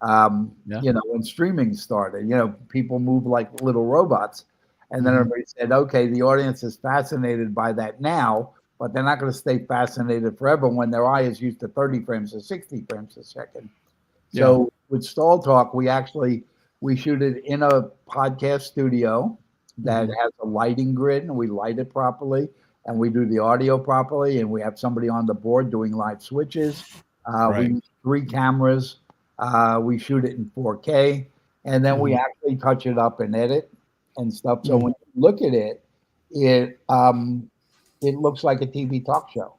When streaming started, people move like little robots. And then everybody said, okay, the audience is fascinated by that now, but they're not going to stay fascinated forever when their eye is used to 30 frames or 60 frames a second. So with Stall Talk, we shoot it in a podcast studio that has a lighting grid, and we light it properly, and we do the audio properly, and we have somebody on the board doing live switches. We use 3 cameras. We shoot it in 4K, and then we actually touch it up and edit and stuff. So when you look at it, it looks like a TV talk show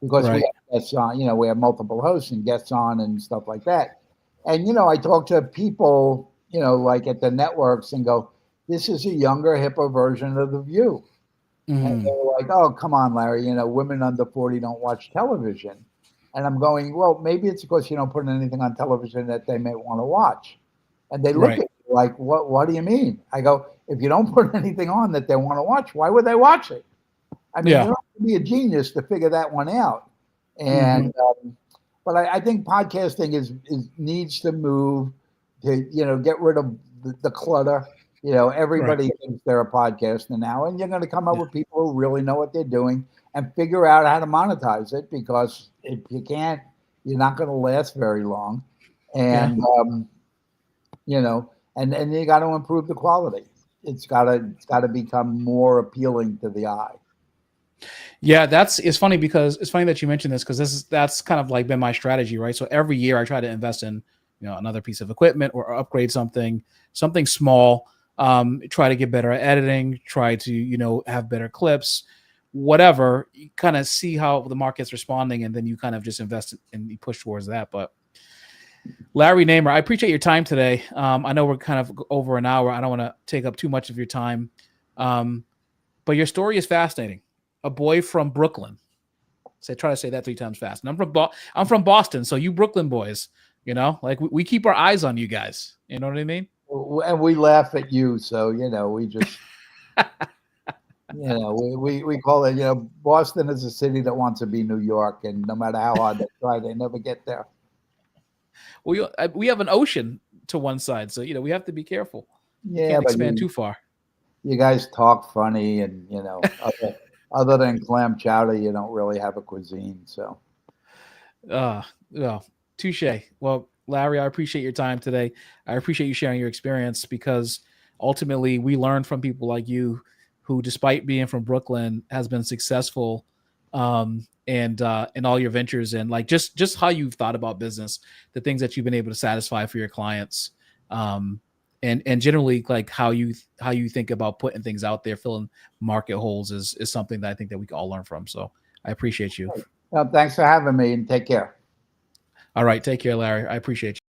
because we have guests on. We have multiple hosts and guests on and stuff like that. And I talk to people, like at the networks and go, "This is a younger, hipper version of The View." And they're like, "Oh, come on, Larry. Women under 40 don't watch television." And I'm going, well, maybe it's because you don't put anything on television that they may want to watch. And they look at me like, what do you mean? I go, if you don't put anything on that they want to watch, why would they watch it? I mean, you don't have to be a genius to figure that one out. And but I think podcasting needs to move to, get rid of the clutter. Everybody thinks they're a podcaster now, and you're going to come up with people who really know what they're doing and figure out how to monetize it, because if you can't, you're not going to last very long. And, and you got to improve the quality. It's got to become more appealing to the eye. Yeah, it's funny that you mentioned this, because that's kind of like been my strategy, right? So every year I try to invest in, another piece of equipment or upgrade something small, try to get better at editing, try to, have better clips, whatever, you kind of see how the market's responding, and then you kind of just invest and you push towards that. But Larry Namer, I appreciate your time today. I know we're kind of over an hour. I don't want to take up too much of your time. But your story is fascinating. A boy from Brooklyn. So try to say that 3 times fast. And I'm from Boston, so you Brooklyn boys, like we keep our eyes on you guys. You know what I mean? And we laugh at you, so we just we call it, Boston is a city that wants to be New York, and no matter how hard they try, they never get there. We have an ocean to one side, so we have to be careful. Yeah, Can't expand too far. You guys talk funny, and other than clam chowder, you don't really have a cuisine. So, touche. Well, Larry, I appreciate your time today. I appreciate you sharing your experience, because ultimately we learn from people like you, who, despite being from Brooklyn, has been successful and in all your ventures, and like just how you've thought about business, the things that you've been able to satisfy for your clients, and generally like how you think about putting things out there, filling market holes is something that I think that we can all learn from. So I appreciate you. Well, thanks for having me, and take care. All right, take care, Larry. I appreciate you.